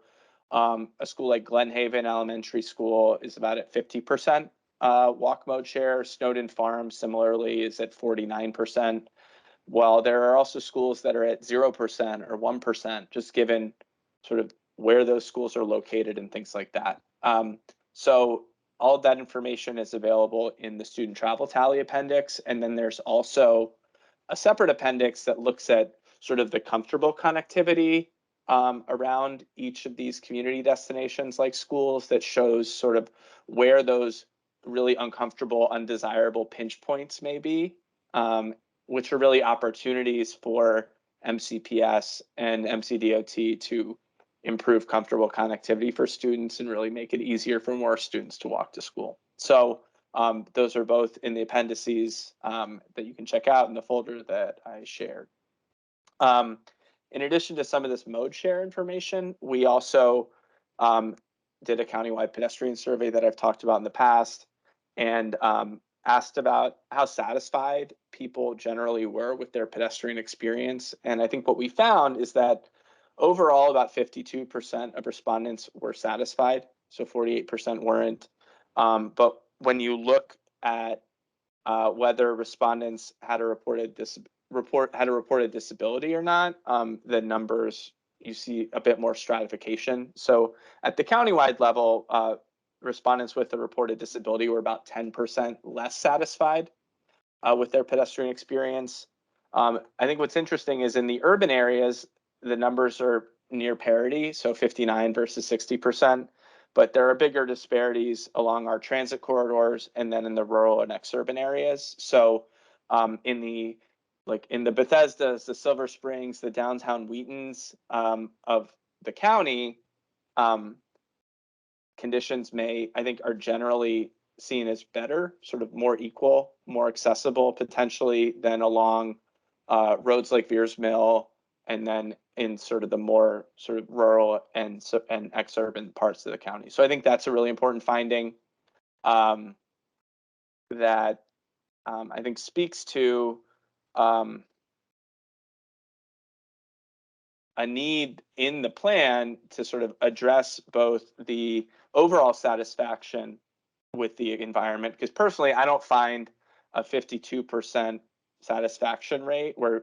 a school like Glen Haven Elementary School is about at 50% walk mode share. Snowden Farm similarly is at 49%. While there are also schools that are at 0% or 1%, just given sort of where those schools are located and things like that. So all of that information is available in the student travel tally appendix. And then there's also a separate appendix that looks at sort of the comfortable connectivity around each of these community destinations like schools, that shows sort of where those really uncomfortable, undesirable pinch points may be, which are really opportunities for MCPS and MCDOT to improve comfortable connectivity for students and really make it easier for more students to walk to school. So those are both in the appendices that you can check out in the folder that I shared. In addition to some of this mode share information, we also did a countywide pedestrian survey that I've talked about in the past, and asked about how satisfied people generally were with their pedestrian experience. And I think what we found is that overall, about 52% of respondents were satisfied, so 48% weren't. But when you look at whether respondents had a reported disability or not, the numbers, you see a bit more stratification. So at the countywide level, respondents with a reported disability were about 10% less satisfied with their pedestrian experience. I think what's interesting is in the urban areas, the numbers are near parity, so 59 versus 60%, but there are bigger disparities along our transit corridors and then in the rural and exurban areas. So in the Bethesdas, the Silver Springs, the downtown Wheatons of the county, conditions are generally seen as better, sort of more equal, more accessible potentially than along roads like Veers Mill, and then in sort of the more sort of rural and exurban parts of the county. So I think that's a really important finding that I think speaks to a need in the plan to sort of address both the overall satisfaction with the environment, because personally, I don't find a 52% satisfaction rate where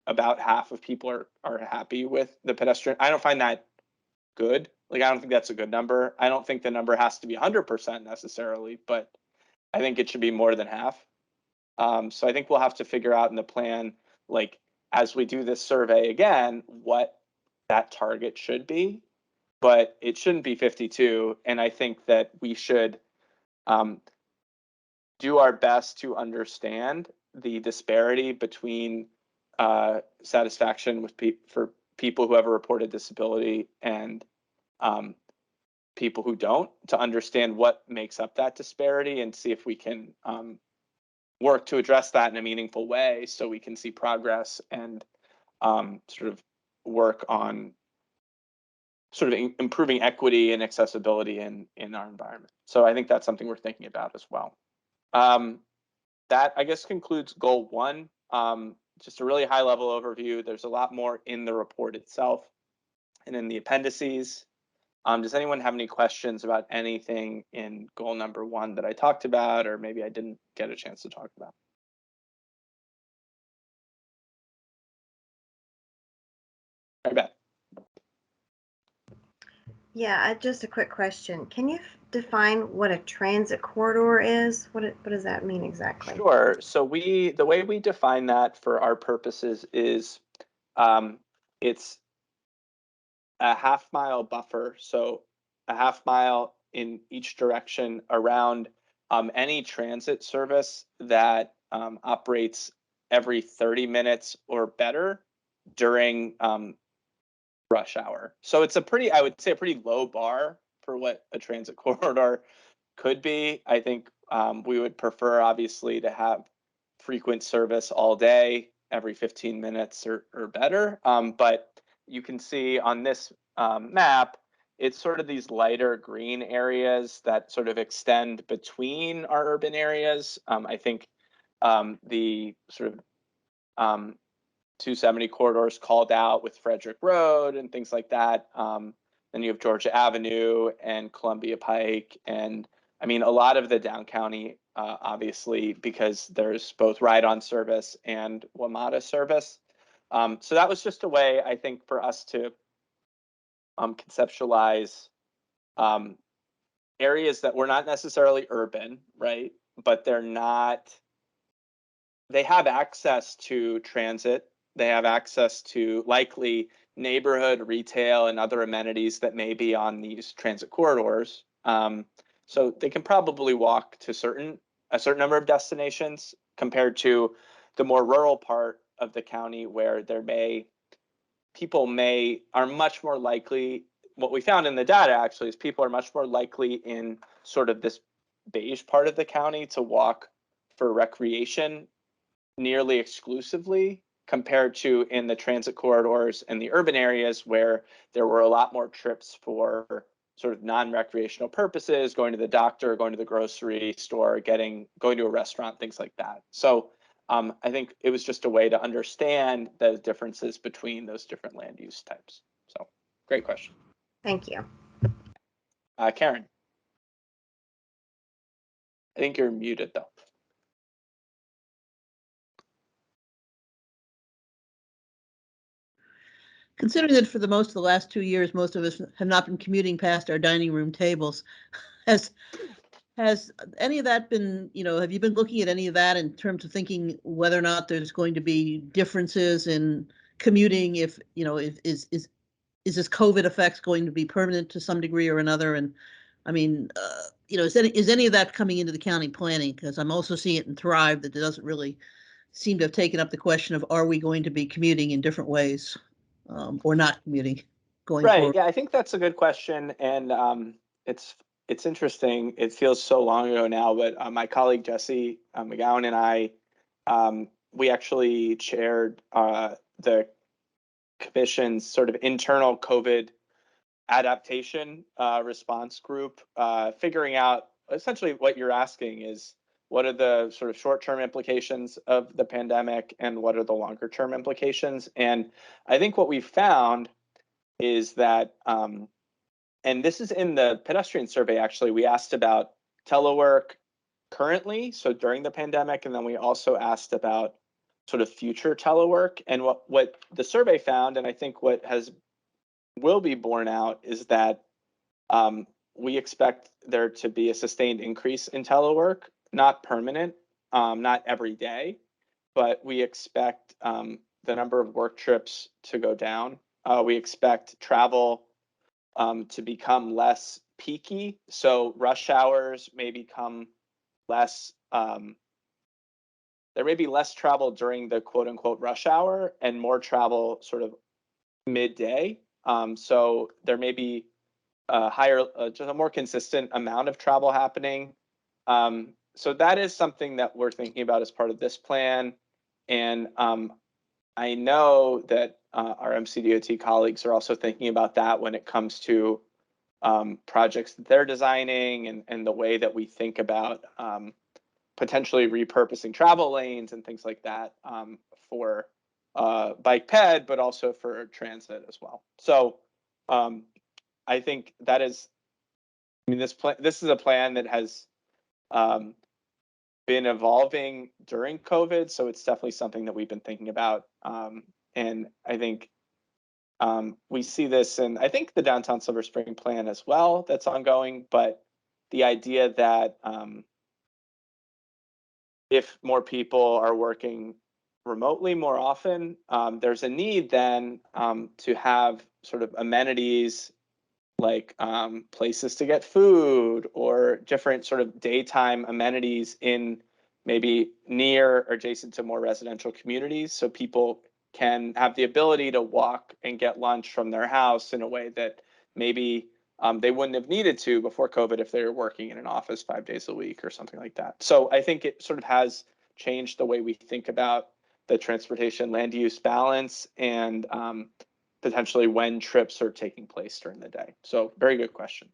about half of people are happy with the pedestrian. I don't find that good. Like, I don't think that's a good number. I don't think the number has to be 100% necessarily, but I think it should be more than half. So I think we'll have to figure out in the plan, like, as we do this survey again, what that target should be, but it shouldn't be 52. And I think that we should do our best to understand the disparity between satisfaction with for people who have a reported disability and people who don't, to understand what makes up that disparity and see if we can work to address that in a meaningful way so we can see progress and sort of work on sort of improving equity and accessibility in our environment. So I think that's something we're thinking about as well. That, I guess, concludes goal 1. Just a really high level overview. There's a lot more in the report itself and in the appendices. Does anyone have any questions about anything in goal number 1 that I talked about, or maybe I didn't get a chance to talk about? I bet. Yeah, just a quick question. Can you define what a transit corridor is? What does that mean exactly? Sure. So the way we define that for our purposes is it's a half-mile buffer. So a half mile in each direction around any transit service that operates every 30 minutes or better during rush hour. So it's a pretty, I would say, a pretty low bar for what a transit corridor could be. I think we would prefer, obviously, to have frequent service all day, every 15 minutes or better. But you can see on this map, it's sort of these lighter green areas that sort of extend between our urban areas. I think the sort of 270 corridors called out with Frederick Road and things like that. Then you have Georgia Avenue and Columbia Pike. And I mean, a lot of the down county, obviously, because there's both ride-on service and WMATA service. So that was just a way, I think, for us to conceptualize areas that were not necessarily urban, right? But they're not, they have access to transit. They have access to likely neighborhood retail and other amenities that may be on these transit corridors. So they can probably walk to a certain number of destinations compared to the more rural part of the county where people are much more likely. What we found in the data actually is people are much more likely in sort of this beige part of the county to walk for recreation nearly exclusively compared to in the transit corridors and the urban areas where there were a lot more trips for sort of non-recreational purposes, going to the doctor, going to the grocery store, going to a restaurant, things like that. So I think it was just a way to understand the differences between those different land use types. So great question. Thank you. Karen. I think you're muted though. Considering that for the most of the last 2 years, most of us have not been commuting past our dining room tables, has any of that been, have you been looking at any of that in terms of thinking whether or not there's going to be differences in commuting if is this COVID effects going to be permanent to some degree or another? And I mean, is any of that coming into the county planning? Because I'm also seeing it in Thrive that it doesn't really seem to have taken up the question of are we going to be commuting in different ways or not commuting going Right. forward? Yeah, I think that's a good question. And it's interesting. It feels so long ago now, but my colleague Jesse McGowan and I, we actually chaired the commission's sort of internal COVID adaptation response group, figuring out essentially what you're asking is what are the sort of short-term implications of the pandemic and what are the longer-term implications. And I think what we found is that, and this is in the pedestrian survey, actually, we asked about telework currently, so during the pandemic, and then we also asked about sort of future telework. And what the survey found, and I think what will be borne out, is that we expect there to be a sustained increase in telework, not permanent, not every day, but we expect the number of work trips to go down. We expect travel to become less peaky. So rush hours may become less, there may be less travel during the quote unquote rush hour and more travel sort of midday. So there may be a higher, just a more consistent amount of travel happening. So that is something that we're thinking about as part of this plan. And I know that our MCDOT colleagues are also thinking about that when it comes to projects that they're designing and the way that we think about potentially repurposing travel lanes and things like that for bike ped, but also for transit as well. So I think that is, I mean, this is a plan that has been evolving during COVID, so it's definitely something that we've been thinking about. And I think we see this in, I think, the Downtown Silver Spring plan as well that's ongoing, but the idea that if more people are working remotely more often, there's a need then to have sort of amenities like places to get food or different sort of daytime amenities in maybe near or adjacent to more residential communities, so people can have the ability to walk and get lunch from their house in a way that maybe they wouldn't have needed to before COVID if they were working in an office 5 days a week or something like that. So I think it sort of has changed the way we think about the transportation land use balance and potentially when trips are taking place during the day. So very good question.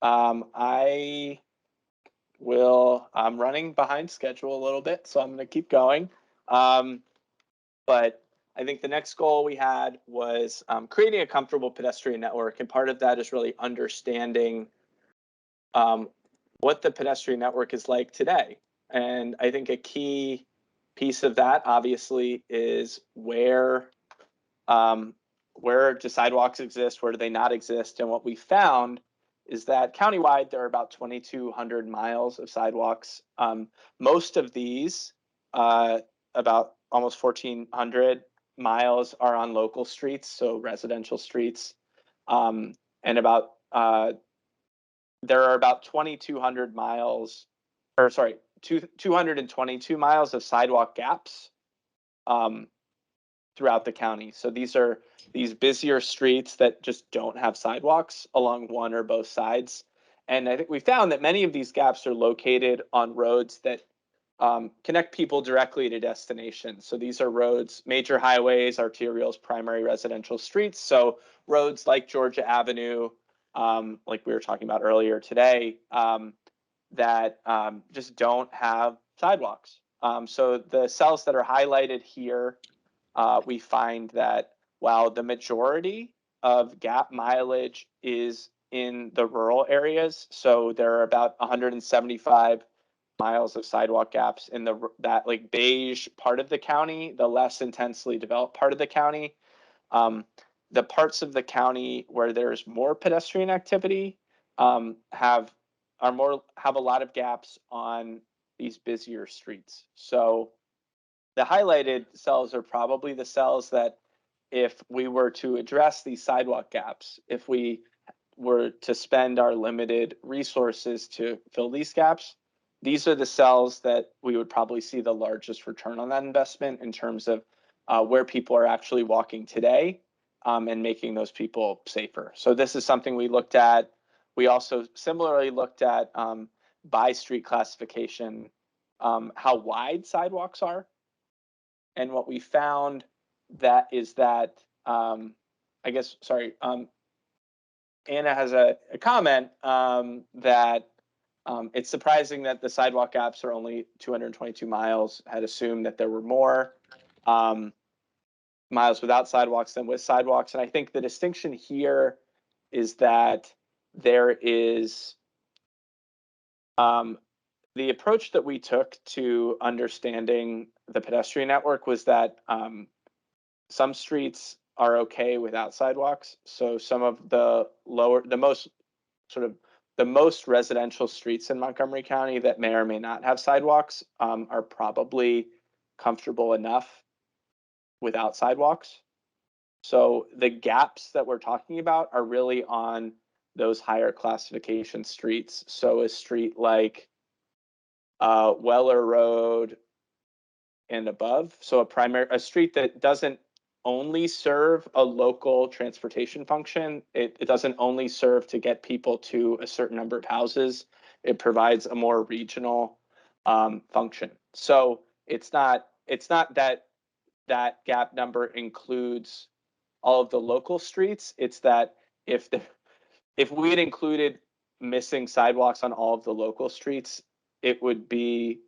I'm running behind schedule a little bit, so I'm going to keep going. But I think the next goal we had was creating a comfortable pedestrian network. And part of that is really understanding what the pedestrian network is like today. And I think a key piece of that, obviously, is where do sidewalks exist, where do they not exist? And what we found is that countywide, there are about 2,200 miles of sidewalks. Most of these, about almost 1,400 miles, are on local streets, so residential streets. And about there are about 2,200 miles, or sorry, 222 miles of sidewalk gaps throughout the county. So these are these busier streets that just don't have sidewalks along one or both sides. And I think we found that many of these gaps are located on roads that connect people directly to destinations. So these are roads, major highways, arterials, primary residential streets. So roads like Georgia Avenue, like we were talking about earlier today, that just don't have sidewalks. So the cells that are highlighted here, we find that while the majority of gap mileage is in the rural areas, so there are about 175 miles of sidewalk gaps in that like beige part of the county, the less intensely developed part of the county. The parts of the county where there's more pedestrian activity have a lot of gaps on these busier streets. So the highlighted cells are probably the cells that, if we were to address these sidewalk gaps, if we were to spend our limited resources to fill these gaps, these are the cells that we would probably see the largest return on that investment in terms of where people are actually walking today and making those people safer. So this is something we looked at. We also similarly looked at by street classification, how wide sidewalks are. And what we found that I guess, sorry, Anna has a comment that it's surprising that the sidewalk gaps are only 222 miles. Had assumed that there were more miles without sidewalks than with sidewalks. And I think the distinction here is that there is the approach that we took to understanding the pedestrian network was that some streets are okay without sidewalks. So some of the most residential streets in Montgomery County that may or may not have sidewalks are probably comfortable enough without sidewalks. So the gaps that we're talking about are really on those higher classification streets. So a street like Weller Road and above. So a street that doesn't only serve a local transportation function. It doesn't only serve to get people to a certain number of houses. It provides a more regional function. So it's not that gap number includes all of the local streets. It's that if we had included missing sidewalks on all of the local streets, it would be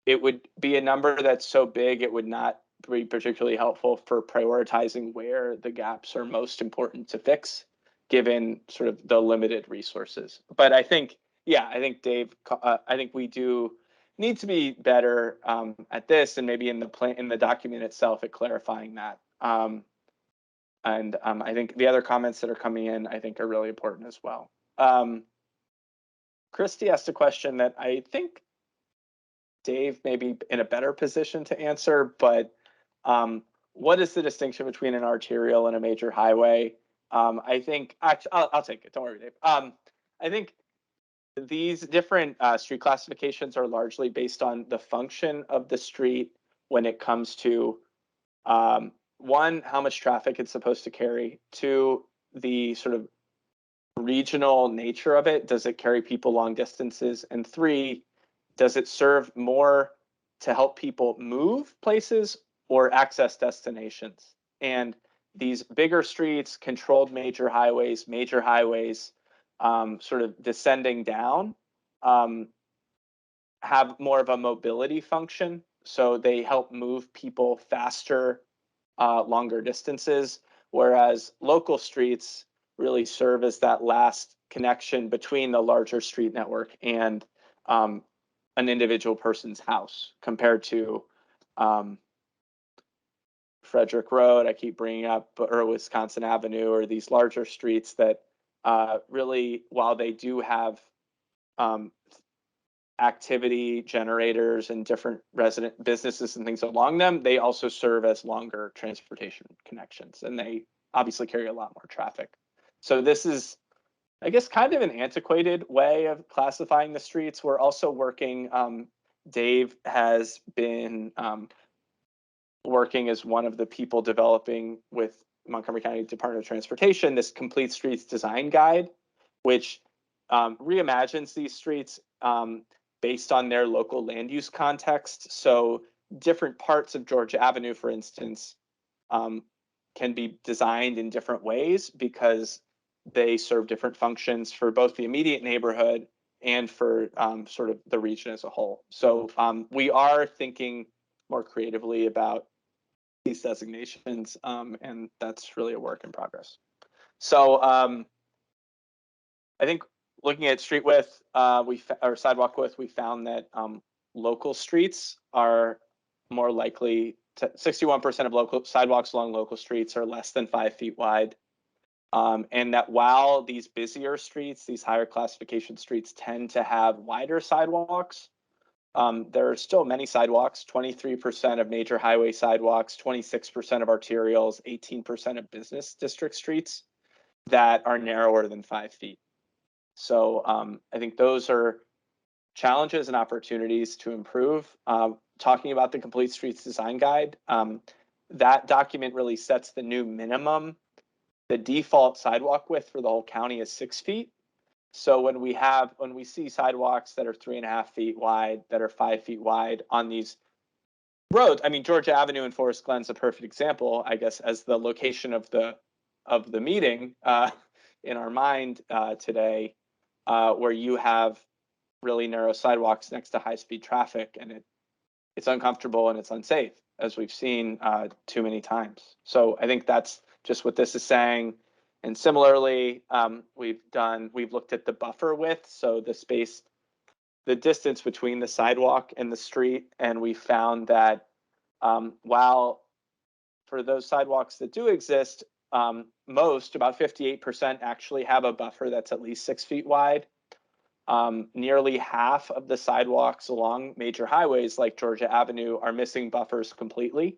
a number that's so big it would not be particularly helpful for prioritizing where the gaps are most important to fix, given sort of the limited resources. But I think, Dave, I think we do need to be better at this, and maybe in the document itself at clarifying that. And I think the other comments that are coming in, I think, are really important as well. Christy asked a question that I think Dave may be in a better position to answer, but what is the distinction between an arterial and a major highway? I think, actually, I'll take it. Don't worry, Dave. I think these different street classifications are largely based on the function of the street when it comes to one, how much traffic it's supposed to carry, two, the sort of regional nature of it. Does it carry people long distances? And three, does it serve more to help people move places or access destinations? And these bigger streets, controlled major highways, sort of descending down, have more of a mobility function. So they help move people faster, longer distances, whereas local streets really serve as that last connection between the larger street network and an individual person's house, compared to Frederick Road, I keep bringing up, or Wisconsin Avenue, or these larger streets that really, while they do have activity generators and different resident businesses and things along them, they also serve as longer transportation connections, and they obviously carry a lot more traffic. So this is, I guess, kind of an antiquated way of classifying the streets. We're also working, Dave has been working as one of the people developing with Montgomery County Department of Transportation this Complete Streets Design Guide, which reimagines these streets based on their local land use context. So different parts of Georgia Avenue, for instance, can be designed in different ways because they serve different functions for both the immediate neighborhood and for sort of the region as a whole. So we are thinking more creatively about these designations, and that's really a work in progress. So I think looking at street width, or sidewalk width, we found that local streets are more likely to, 61% of local sidewalks along local streets are less than 5 feet wide. And that while these busier streets, these higher classification streets, tend to have wider sidewalks, there are still many sidewalks, 23% of major highway sidewalks, 26% of arterials, 18% of business district streets that are narrower than 5 feet. So I think those are challenges and opportunities to improve. Talking about the Complete Streets Design Guide, that document really sets the new minimum. The default sidewalk width for the whole county is 6 feet. So when we see sidewalks that are 3.5 feet wide, that are 5 feet wide on these roads, I mean, Georgia Avenue and Forest Glen's a perfect example, I guess, as the location of the meeting in our mind today, where you have really narrow sidewalks next to high-speed traffic, and it's uncomfortable and it's unsafe, as we've seen too many times. So I think that's just what this is saying. And similarly, we've looked at the buffer width, so the distance between the sidewalk and the street, and we found that while for those sidewalks that do exist, most, about 58%, actually have a buffer that's at least 6 feet wide. Nearly half of the sidewalks along major highways like Georgia Avenue are missing buffers completely.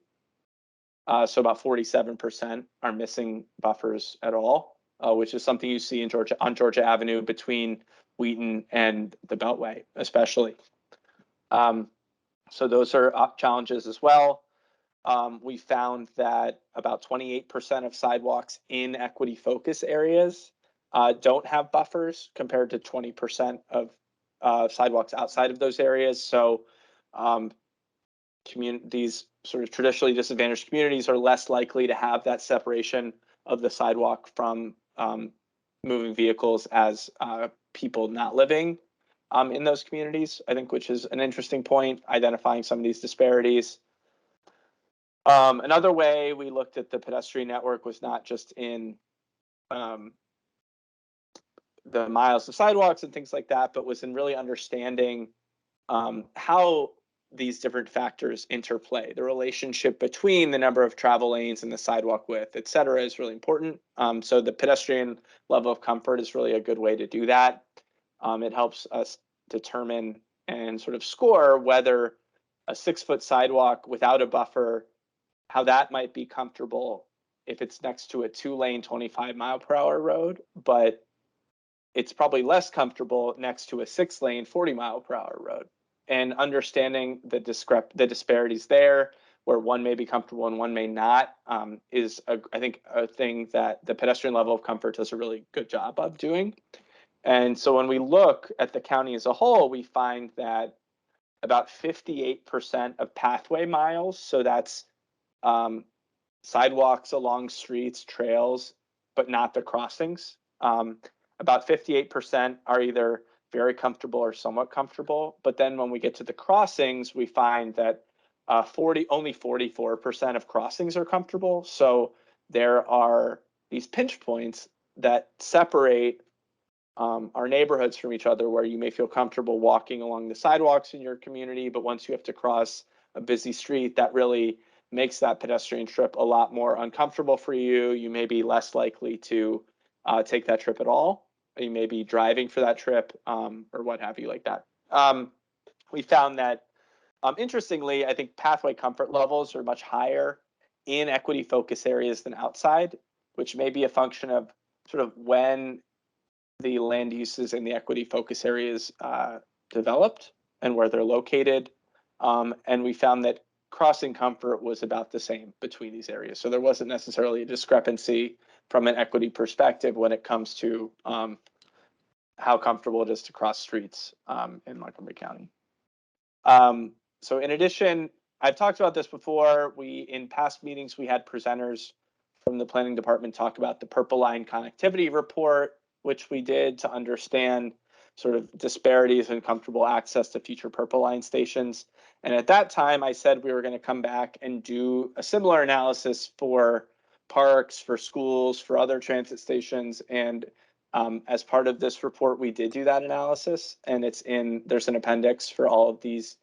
So about 47% are missing buffers at all, which is something you see on Georgia Avenue between Wheaton and the Beltway, especially. So those are challenges as well. We found that about 28% of sidewalks in equity focus areas don't have buffers, compared to 20% of sidewalks outside of those areas. So these sort of traditionally disadvantaged communities are less likely to have that separation of the sidewalk from moving vehicles as people not living in those communities, I think, which is an interesting point, identifying some of these disparities. Another way we looked at the pedestrian network was not just in the miles of sidewalks and things like that, but was in really understanding how these different factors interplay. The relationship between the number of travel lanes and the sidewalk width, et cetera, is really important. So the pedestrian level of comfort is really a good way to do that. It helps us determine and sort of score whether a 6-foot sidewalk without a buffer, how that might be comfortable if it's next to a 2-lane 25-mile-per-hour road, but it's probably less comfortable next to a 6-lane 40-mile-per-hour road. And understanding the disparities there, where one may be comfortable and one may not, is I think a thing that the pedestrian level of comfort does a really good job of doing. And so when we look at the county as a whole, we find that about 58% of pathway miles, so that's sidewalks along streets, trails, but not the crossings. About 58% are either very comfortable or somewhat comfortable. But then when we get to the crossings, we find that only 44% of crossings are comfortable. So there are these pinch points that separate our neighborhoods from each other, where you may feel comfortable walking along the sidewalks in your community, but once you have to cross a busy street, that really makes that pedestrian trip a lot more uncomfortable for you. You may be less likely to take that trip at all. You may be driving for that trip, or what have you like that. We found that, interestingly, I think pathway comfort levels are much higher in equity focus areas than outside, which may be a function of sort of when the land uses in the equity focus areas developed and where they're located. And we found that crossing comfort was about the same between these areas. So there wasn't necessarily a discrepancy from an equity perspective when it comes to how comfortable it is to cross streets in Montgomery County. So in addition, I've talked about this before. In past meetings, we had presenters from the planning department talk about the Purple Line connectivity report, which we did to understand sort of disparities in comfortable access to future Purple Line stations. And at that time, I said we were going to come back and do a similar analysis for parks, for schools, for other transit stations. And as part of this report, we did do that analysis, and there's an appendix for all of these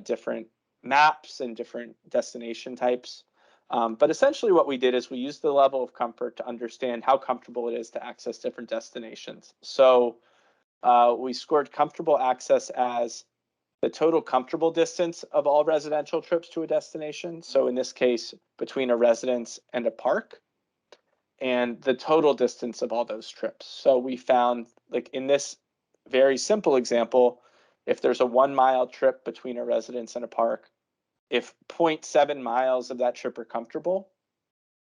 different maps and different destination types. But essentially what we did is we used the level of comfort to understand how comfortable it is to access different destinations. So we scored comfortable access as the total comfortable distance of all residential trips to a destination. So in this case, between a residence and a park, and the total distance of all those trips. So we found, like in this very simple example, if there's a 1-mile trip between a residence and a park, if 0.7 miles of that trip are comfortable,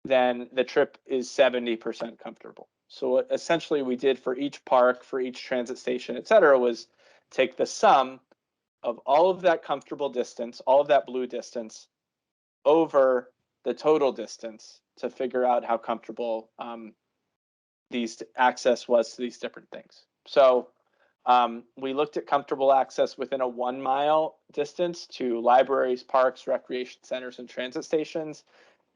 then the trip is 70% comfortable. So what essentially we did for each park, for each transit station, et cetera, was take the sum of all of that comfortable distance, all of that blue distance, over the total distance to figure out how comfortable these access was to these different things. So we looked at comfortable access within a 1-mile distance to libraries, parks, recreation centers, and transit stations.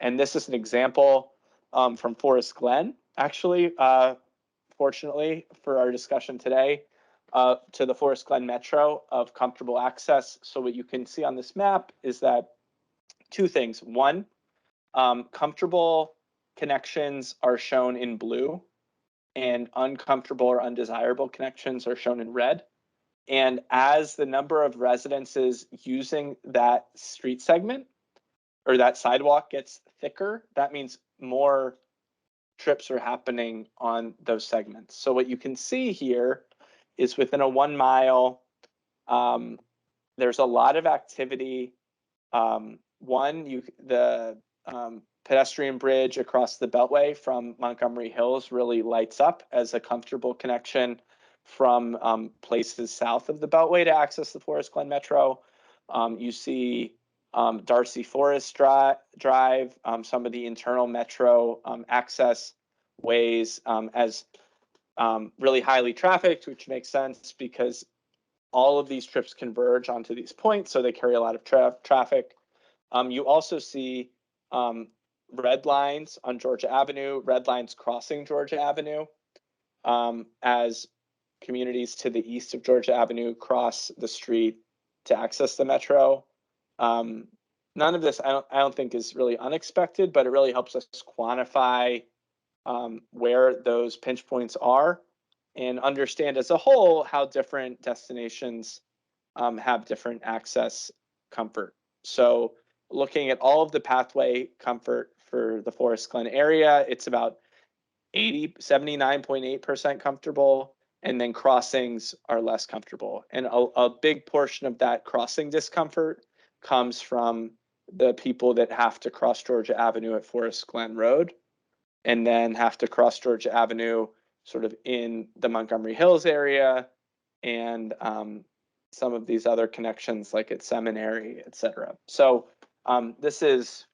And this is an example from Forest Glen, actually, fortunately for our discussion today, to the Forest Glen Metro of comfortable access. So what you can see on this map is that 2 things. One, comfortable connections are shown in blue, and uncomfortable or undesirable connections are shown in red. And as the number of residences using that street segment or that sidewalk gets thicker, that means more trips are happening on those segments. So what you can see here is within a 1-mile, there's a lot of activity. The pedestrian bridge across the Beltway from Montgomery Hills really lights up as a comfortable connection from places south of the Beltway to access the Forest Glen Metro. You see Darcy Forest Drive, some of the internal Metro access ways as really highly trafficked, which makes sense because all of these trips converge onto these points, so they carry a lot of traffic. You also see red lines on Georgia Avenue, red lines crossing Georgia Avenue as communities to the east of Georgia Avenue cross the street to access the Metro. None of this I don't think is really unexpected, but it really helps us quantify where those pinch points are and understand as a whole how different destinations have different access comfort. So looking at all of the pathway comfort for the Forest Glen area, it's about 79.8% comfortable, and then crossings are less comfortable. And a big portion of that crossing discomfort comes from the people that have to cross Georgia Avenue at Forest Glen Road, and then have to cross Georgia Avenue sort of in the Montgomery Hills area, and some of these other connections like at Seminary, et cetera. So this is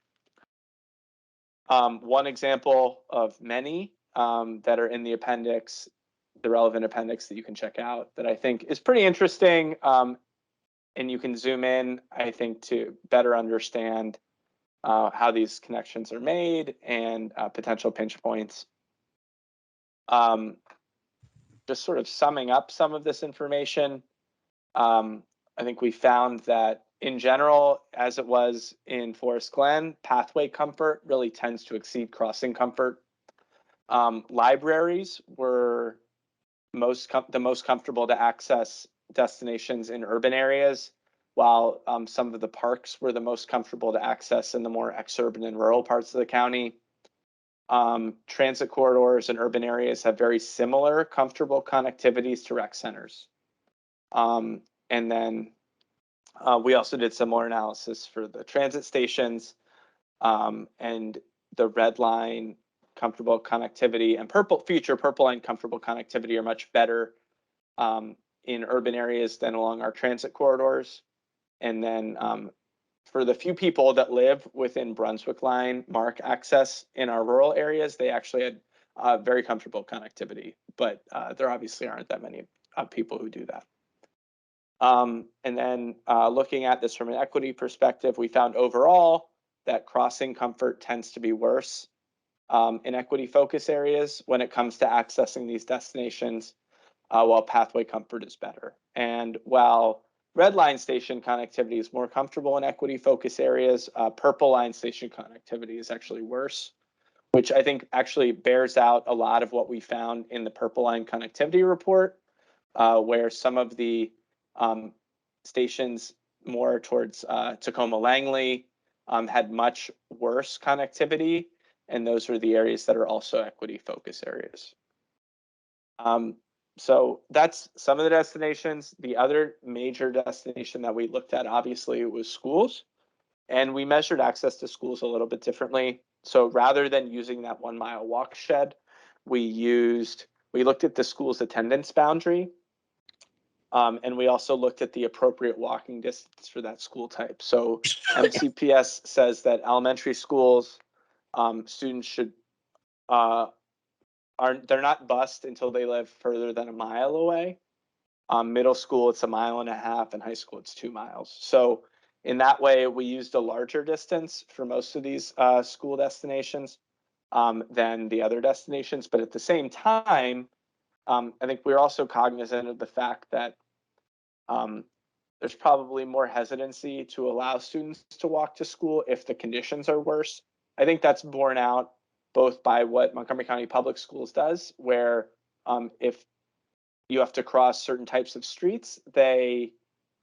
one example of many that are in the appendix, the relevant appendix that you can check out, that I think is pretty interesting. And you can zoom in, I think, to better understand how these connections are made and potential pinch points. Just sort of summing up some of this information, I think we found that in general, as it was in Forest Glen, pathway comfort really tends to exceed crossing comfort. Libraries were the most comfortable to access destinations in urban areas, while some of the parks were the most comfortable to access in the more exurban and rural parts of the county. Transit corridors in urban areas have very similar comfortable connectivities to rec centers. And then we also did some more analysis for the transit stations, and the red line comfortable connectivity and future purple line comfortable connectivity are much better in urban areas than along our transit corridors. And then for the few people that live within Brunswick line MARC access in our rural areas, they actually had very comfortable connectivity, but there obviously aren't that many people who do that. And then looking at this from an equity perspective, we found overall that crossing comfort tends to be worse in equity focus areas when it comes to accessing these destinations, while pathway comfort is better. And while red line station connectivity is more comfortable in equity focus areas, purple line station connectivity is actually worse, which I think actually bears out a lot of what we found in the purple line connectivity report, where some of the stations more towards Tacoma Langley had much worse connectivity, and those are the areas that are also equity focus areas. So that's some of the destinations. The other major destination that we looked at, obviously, was schools, and we measured access to schools a little bit differently. So rather than using that 1 mile walk shed, we looked at the school's attendance boundary, and we also looked at the appropriate walking distance for that school type. So MCPS says that elementary schools, students should they're not bused until they live further than 1 mile away. Middle school, it's 1.5 miles, and high school, it's 2 miles. So in that way, we used a larger distance for most of these school destinations than the other destinations. But at the same time, I think we're also cognizant of the fact that there's probably more hesitancy to allow students to walk to school if the conditions are worse. I think that's borne out both by what Montgomery County Public Schools does, where if you have to cross certain types of streets, they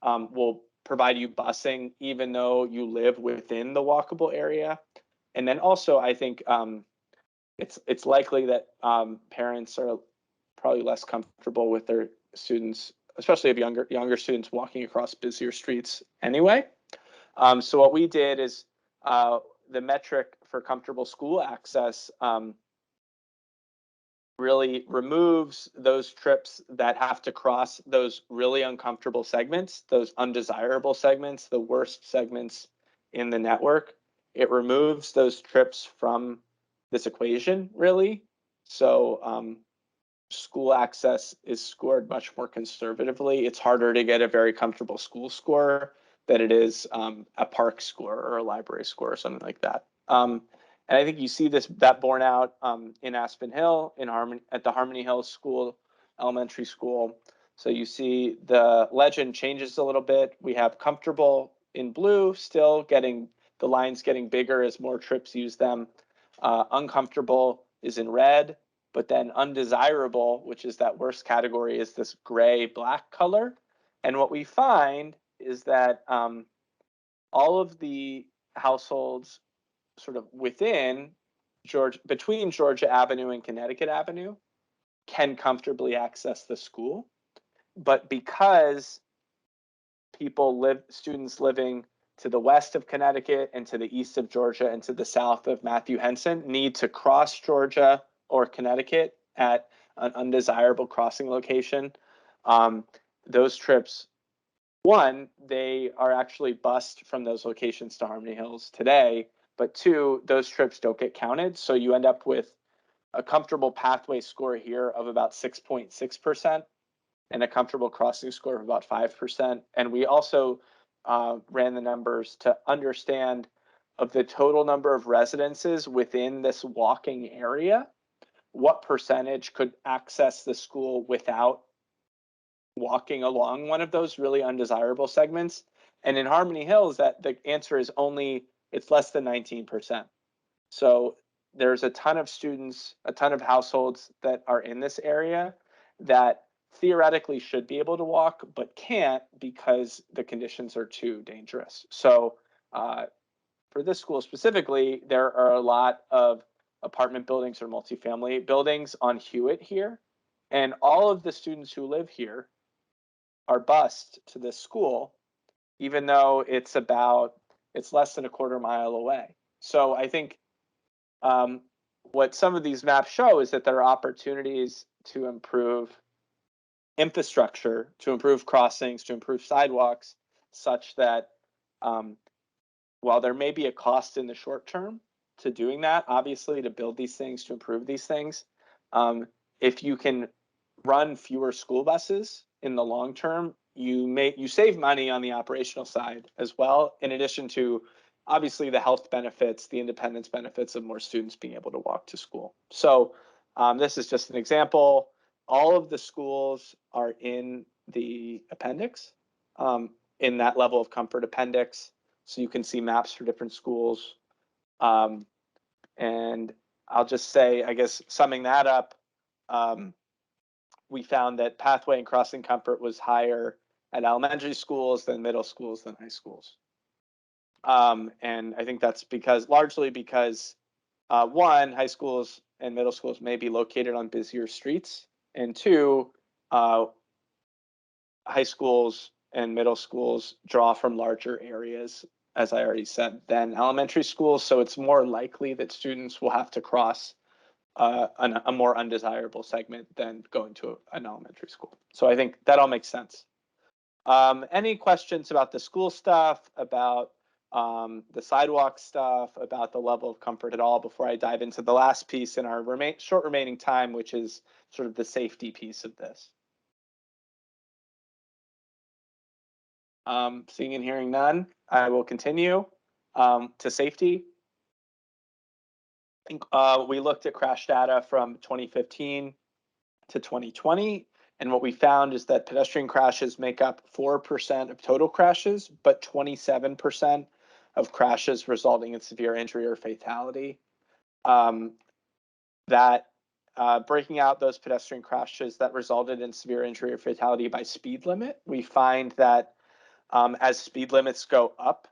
will provide you busing even though you live within the walkable area. And then also, I think it's likely that parents are probably less comfortable with their students, especially of younger students, walking across busier streets anyway. So what we did is the metric for comfortable school access really removes those trips that have to cross those really uncomfortable segments, those undesirable segments, the worst segments in the network. It removes those trips from this equation, really. So school access is scored much more conservatively. It's harder to get a very comfortable school score than it is a park score or a library score or something like that. And I think you see that borne out in Aspen Hill, at the Harmony Hills School, elementary school. So you see the legend changes a little bit. We have comfortable in blue, still the lines getting bigger as more trips use them. Uncomfortable is in red, but then undesirable, which is that worst category, is this gray-black color. And what we find is that all of the households sort of within between Georgia Avenue and Connecticut Avenue can comfortably access the school. But because students living to the west of Connecticut and to the east of Georgia and to the south of Matthew Henson need to cross Georgia or Connecticut at an undesirable crossing location, those trips, one, they are actually bused from those locations to Harmony Hills today, but two, those trips don't get counted. So you end up with a comfortable pathway score here of about 6.6% and a comfortable crossing score of about 5%. And we also ran the numbers to understand of the total number of residences within this walking area, what percentage could access the school without walking along one of those really undesirable segments. And in Harmony Hills, that the answer is it's less than 19%. So there's a ton of students, a ton of households that are in this area that theoretically should be able to walk, but can't because the conditions are too dangerous. So for this school specifically, there are a lot of apartment buildings or multifamily buildings on Hewitt here. And all of the students who live here are bused to this school, even though it's less than a quarter mile away. So I think what some of these maps show is that there are opportunities to improve infrastructure, to improve crossings, to improve sidewalks, such that while there may be a cost in the short term to doing that, obviously to build these things, to improve these things, if you can run fewer school buses in the long term, you save money on the operational side as well, in addition to obviously the health benefits, the independence benefits of more students being able to walk to school. So this is just an example. All of the schools are in the appendix, in that level of comfort appendix. So you can see maps for different schools. And I'll just say, I guess, summing that up, we found that pathway and crossing comfort was higher at elementary schools than middle schools than high schools. And I think that's largely because one, high schools and middle schools may be located on busier streets, and two, high schools and middle schools draw from larger areas, as I already said, than elementary schools. So it's more likely that students will have to cross a more undesirable segment than going to an elementary school. So I think that all makes sense. Any questions about the school stuff, about the sidewalk stuff, about the level of comfort at all before I dive into the last piece in our short remaining time, which is sort of the safety piece of this? Seeing and hearing none, I will continue to safety. I think we looked at crash data from 2015 to 2020. And what we found is that pedestrian crashes make up 4% of total crashes, but 27% of crashes resulting in severe injury or fatality. Breaking out those pedestrian crashes that resulted in severe injury or fatality by speed limit, we find that as speed limits go up,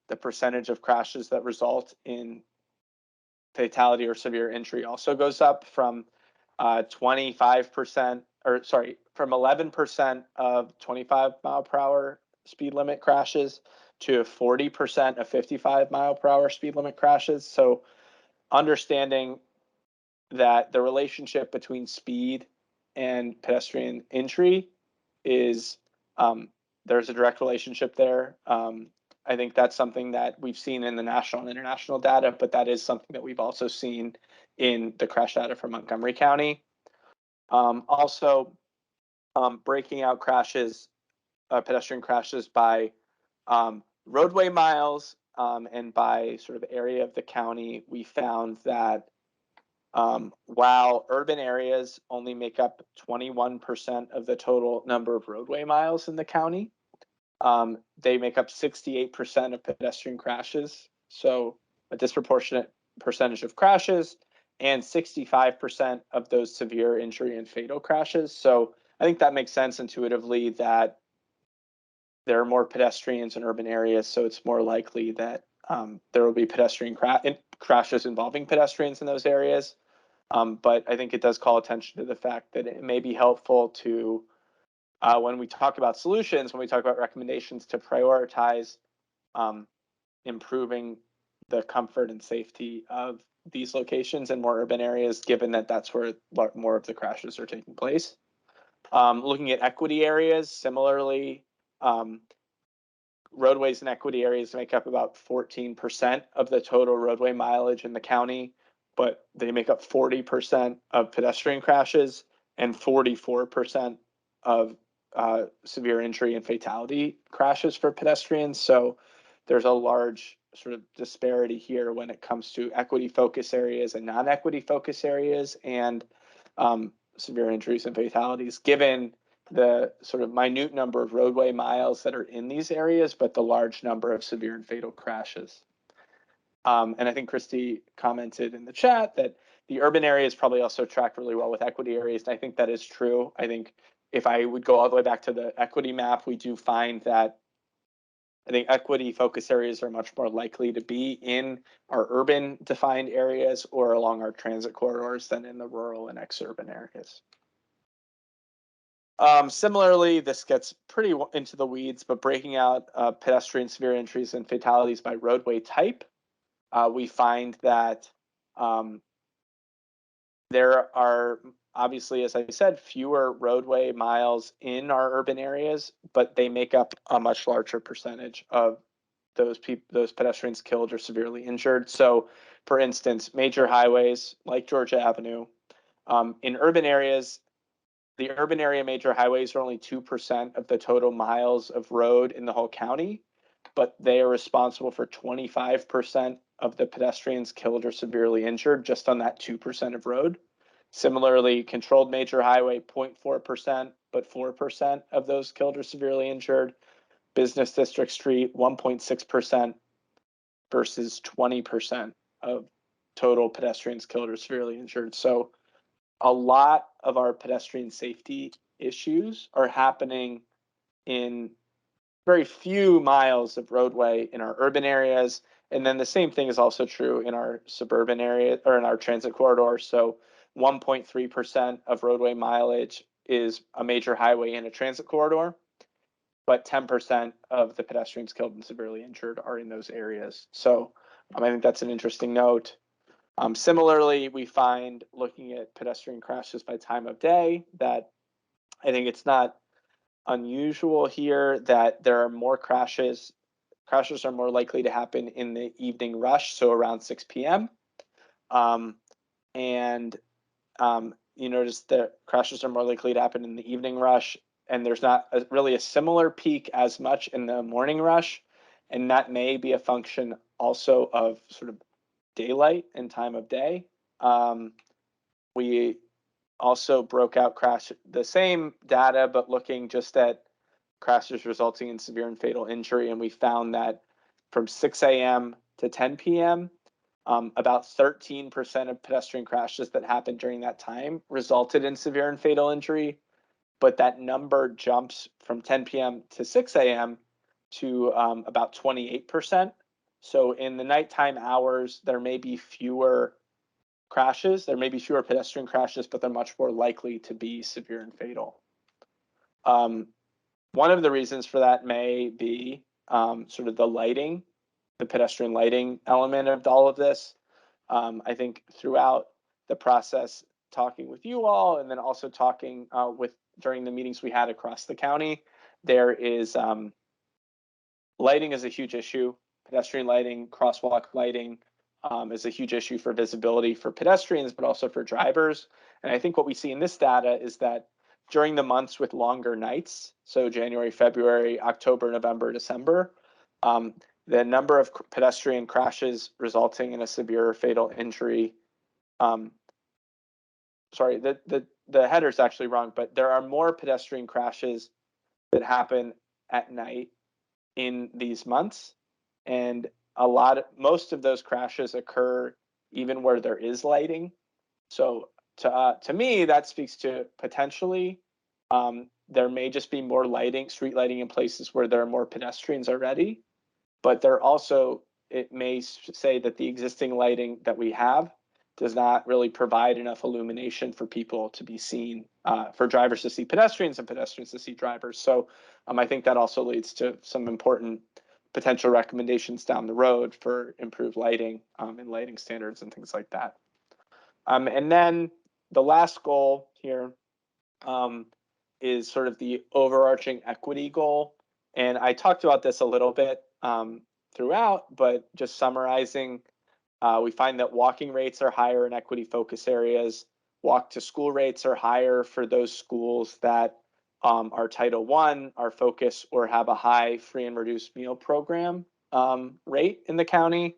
the percentage of crashes that result in fatality or severe injury also goes up from 25%, or sorry, from 11% of 25 mile per hour speed limit crashes to 40% of 55 mile per hour speed limit crashes. So understanding that the relationship between speed and pedestrian injury is, there's a direct relationship there. I think that's something that we've seen in the national and international data, but that is something that we've also seen in the crash data from Montgomery County. Also, breaking out crashes, pedestrian crashes by roadway miles and by sort of area of the county, we found that while urban areas only make up 21% of the total number of roadway miles in the county, they make up 68% of pedestrian crashes. So a disproportionate percentage of crashes and 65% of those severe injury and fatal crashes. So I think that makes sense intuitively that there are more pedestrians in urban areas. So it's more likely that there will be pedestrian crashes involving pedestrians in those areas. But I think it does call attention to the fact that it may be helpful to, when we talk about solutions, when we talk about recommendations, to prioritize improving the comfort and safety of these locations in more urban areas, given that that's where more of the crashes are taking place. Looking at equity areas, similarly, roadways and equity areas make up about 14% of the total roadway mileage in the county, but they make up 40% of pedestrian crashes and 44% of severe injury and fatality crashes for pedestrians. So there's a large sort of disparity here when it comes to equity focus areas and non-equity focus areas, and severe injuries and fatalities, given the sort of minute number of roadway miles that are in these areas, but the large number of severe and fatal crashes. And I think Christy commented in the chat that the urban areas probably also track really well with equity areas. And I think that is true. I think if I would go all the way back to the equity map, we do find that I think equity focus areas are much more likely to be in our urban defined areas or along our transit corridors than in the rural and exurban areas. Similarly, this gets pretty into the weeds, but breaking out pedestrian severe injuries and fatalities by roadway type, we find that there are obviously, as I said, fewer roadway miles in our urban areas, but they make up a much larger percentage of those pedestrians killed or severely injured. So, for instance, major highways like Georgia Avenue, in urban areas, the urban area major highways are only 2% of the total miles of road in the whole county, but they are responsible for 25% of the pedestrians killed or severely injured just on that 2% of road. Similarly, controlled major highway, 0.4%, but 4% of those killed or severely injured. Business district street, 1.6% versus 20% of total pedestrians killed or severely injured. So a lot of our pedestrian safety issues are happening in very few miles of roadway in our urban areas. And then the same thing is also true in our suburban area or in our transit corridor. So 1.3% of roadway mileage is a major highway in a transit corridor, but 10% of the pedestrians killed and severely injured are in those areas. So I think that's an interesting note. Similarly, we find, looking at pedestrian crashes by time of day, that I think it's not unusual here that there are more crashes. Crashes are more likely to happen in the evening rush, so around 6 p.m. You notice that crashes are more likely to happen in the evening rush, and there's not really a similar peak as much in the morning rush. And that may be a function also of sort of daylight and time of day. We also broke out the same data, but looking just at crashes resulting in severe and fatal injury. And we found that from 6 a.m. to 10 p.m., about 13% of pedestrian crashes that happened during that time resulted in severe and fatal injury. But that number jumps from 10 p.m. to 6 a.m. to about 28%. So in the nighttime hours, there may be fewer crashes, there may be fewer pedestrian crashes, but they're much more likely to be severe and fatal. One of the reasons for that may be sort of the lighting, the pedestrian lighting element of all of this. I think throughout the process, talking with you all, and then also talking during the meetings we had across the county, there is lighting is a huge issue. Pedestrian lighting, crosswalk lighting is a huge issue for visibility for pedestrians, but also for drivers. And I think what we see in this data is that during the months with longer nights, so January, February, October, November, December, the number of pedestrian crashes resulting in a severe or fatal injury, sorry, the header's actually wrong, but there are more pedestrian crashes that happen at night in these months. And most of those crashes occur even where there is lighting. So to me, that speaks to potentially there may just be more lighting, street lighting in places where there are more pedestrians already, but there also it may say that the existing lighting that we have does not really provide enough illumination for people to be seen, for drivers to see pedestrians and pedestrians to see drivers. So I think that also leads to some important potential recommendations down the road for improved lighting and lighting standards and things like that. And then the last goal here is sort of the overarching equity goal. And I talked about this a little bit throughout, but just summarizing, we find that walking rates are higher in equity focus areas. Walk to school rates are higher for those schools that are Title I, are focused, or have a high free and reduced meal program rate in the county.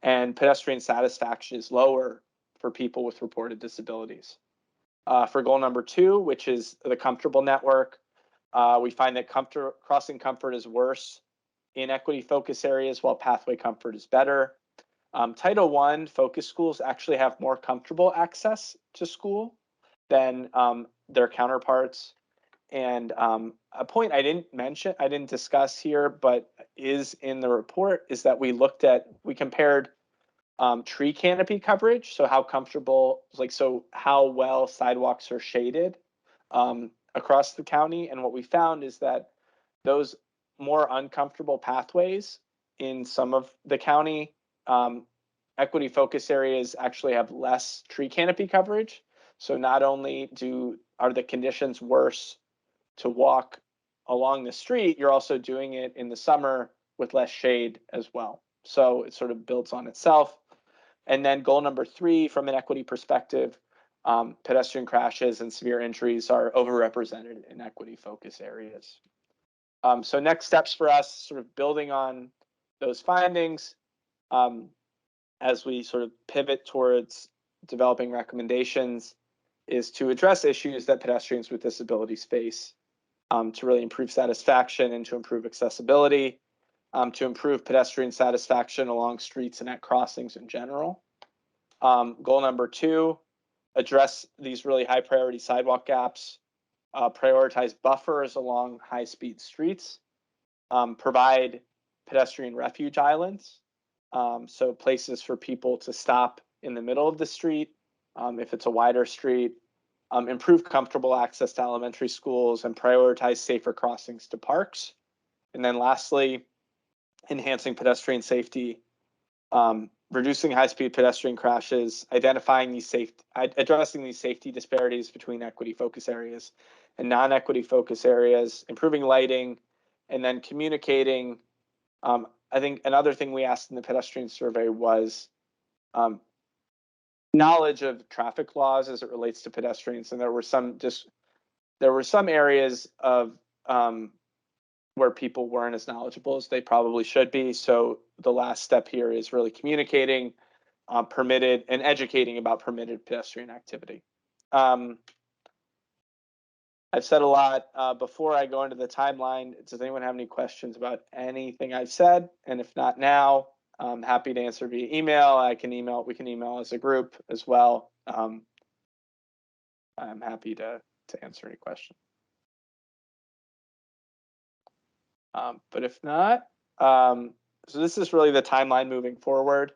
And pedestrian satisfaction is lower for people with reported disabilities. For goal number 2, which is the comfortable network, we find that crossing comfort is worse in equity focus areas, while pathway comfort is better. Title I focus schools actually have more comfortable access to school than their counterparts. And a point I didn't discuss here, but is in the report, is that we compared tree canopy coverage, so how comfortable, how well sidewalks are shaded across the county. And what we found is that those more uncomfortable pathways in some of the county equity focus areas actually have less tree canopy coverage. So not only are the conditions worse to walk along the street, you're also doing it in the summer with less shade as well. So it sort of builds on itself. And then goal number 3, from an equity perspective, pedestrian crashes and severe injuries are overrepresented in equity focus areas. So next steps for us, sort of building on those findings, as we sort of pivot towards developing recommendations, is to address issues that pedestrians with disabilities face, to really improve satisfaction and to improve accessibility, to improve pedestrian satisfaction along streets and at crossings in general. Goal number 2, address these really high priority sidewalk gaps, prioritize buffers along high speed streets, provide pedestrian refuge islands, so places for people to stop in the middle of the street if it's a wider street, improve comfortable access to elementary schools, and prioritize safer crossings to parks. And then lastly, enhancing pedestrian safety, reducing high-speed pedestrian crashes, addressing these safety disparities between equity focus areas and non-equity focus areas, improving lighting, and then communicating. I think another thing we asked in the pedestrian survey was knowledge of traffic laws as it relates to pedestrians, and there were some areas of where people weren't as knowledgeable as they probably should be. So the last step here is really communicating permitted and educating about permitted pedestrian activity. I've said a lot. Before I go into the timeline, does anyone have any questions about anything I've said? And if not now, I'm happy to answer via email. We can email as a group as well. I'm happy to answer any questions. But if not, so this is really the timeline moving forward.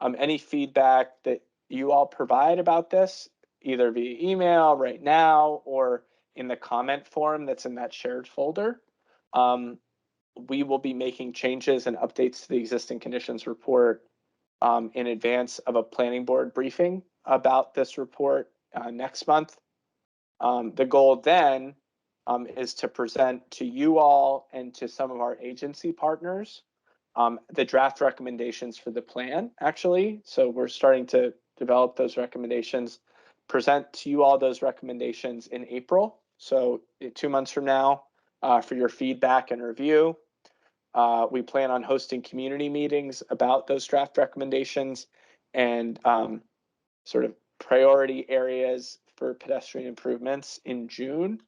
Any feedback that you all provide about this, either via email right now or in the comment form that's in that shared folder, we will be making changes and updates to the existing conditions report in advance of a planning board briefing about this report next month. The goal then is to present to you all and to some of our agency partners the draft recommendations for the plan, actually. So we're starting to develop those recommendations, present to you all those recommendations in April. So 2 months from now, for your feedback and review. We plan on hosting community meetings about those draft recommendations and sort of priority areas for pedestrian improvements in June.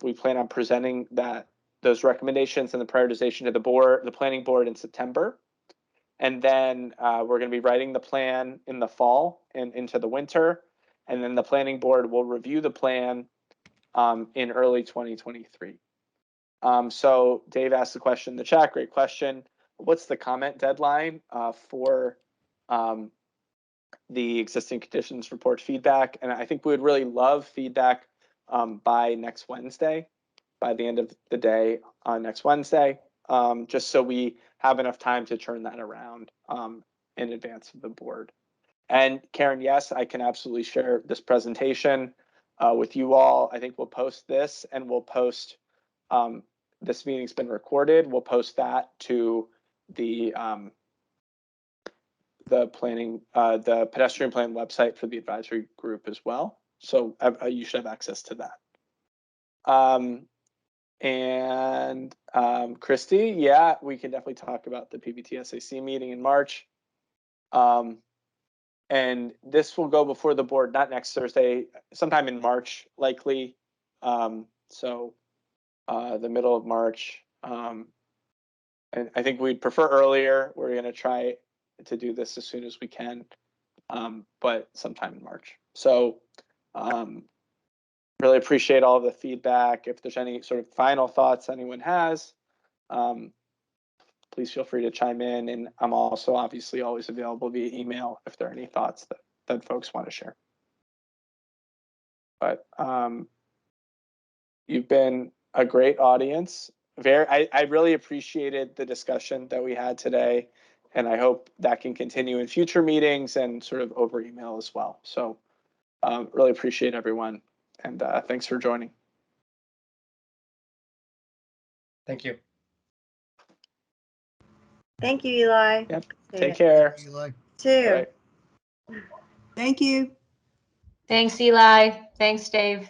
We plan on presenting those recommendations and the prioritization to the planning board in September. And then we're going to be writing the plan in the fall and into the winter. And then the planning board will review the plan in early 2023. So Dave asked the question in the chat, great question. what's the comment deadline for the existing conditions report feedback. And I think we would really love feedback by next Wednesday, by the end of the day on next Wednesday, just so we have enough time to turn that around in advance of the board. And Karen, yes, I can absolutely share this presentation with you all. I think we'll post this, and we'll post, this meeting's been recorded. We'll post that to the planning, the pedestrian plan website for the advisory group as well. So you should have access to that. And Christy, yeah, we can definitely talk about the Pbtsac meeting in March. And this will go before the board, not next Thursday, sometime in March, likely. So the middle of March. And I think we'd prefer earlier. We're going to try to do this as soon as we can, but sometime in March. So really appreciate all the feedback. If there's any sort of final thoughts anyone has, please feel free to chime in. And I'm also obviously always available via email if there are any thoughts that folks want to share. But you've been a great audience. I really appreciated the discussion that we had today, and I hope that can continue in future meetings and sort of over email as well. So really appreciate everyone, and thanks for joining. Thank you. Thank you, Eli. Yep. Take care. Eli. Too. All right. Thank you. Thanks, Eli. Thanks, Dave.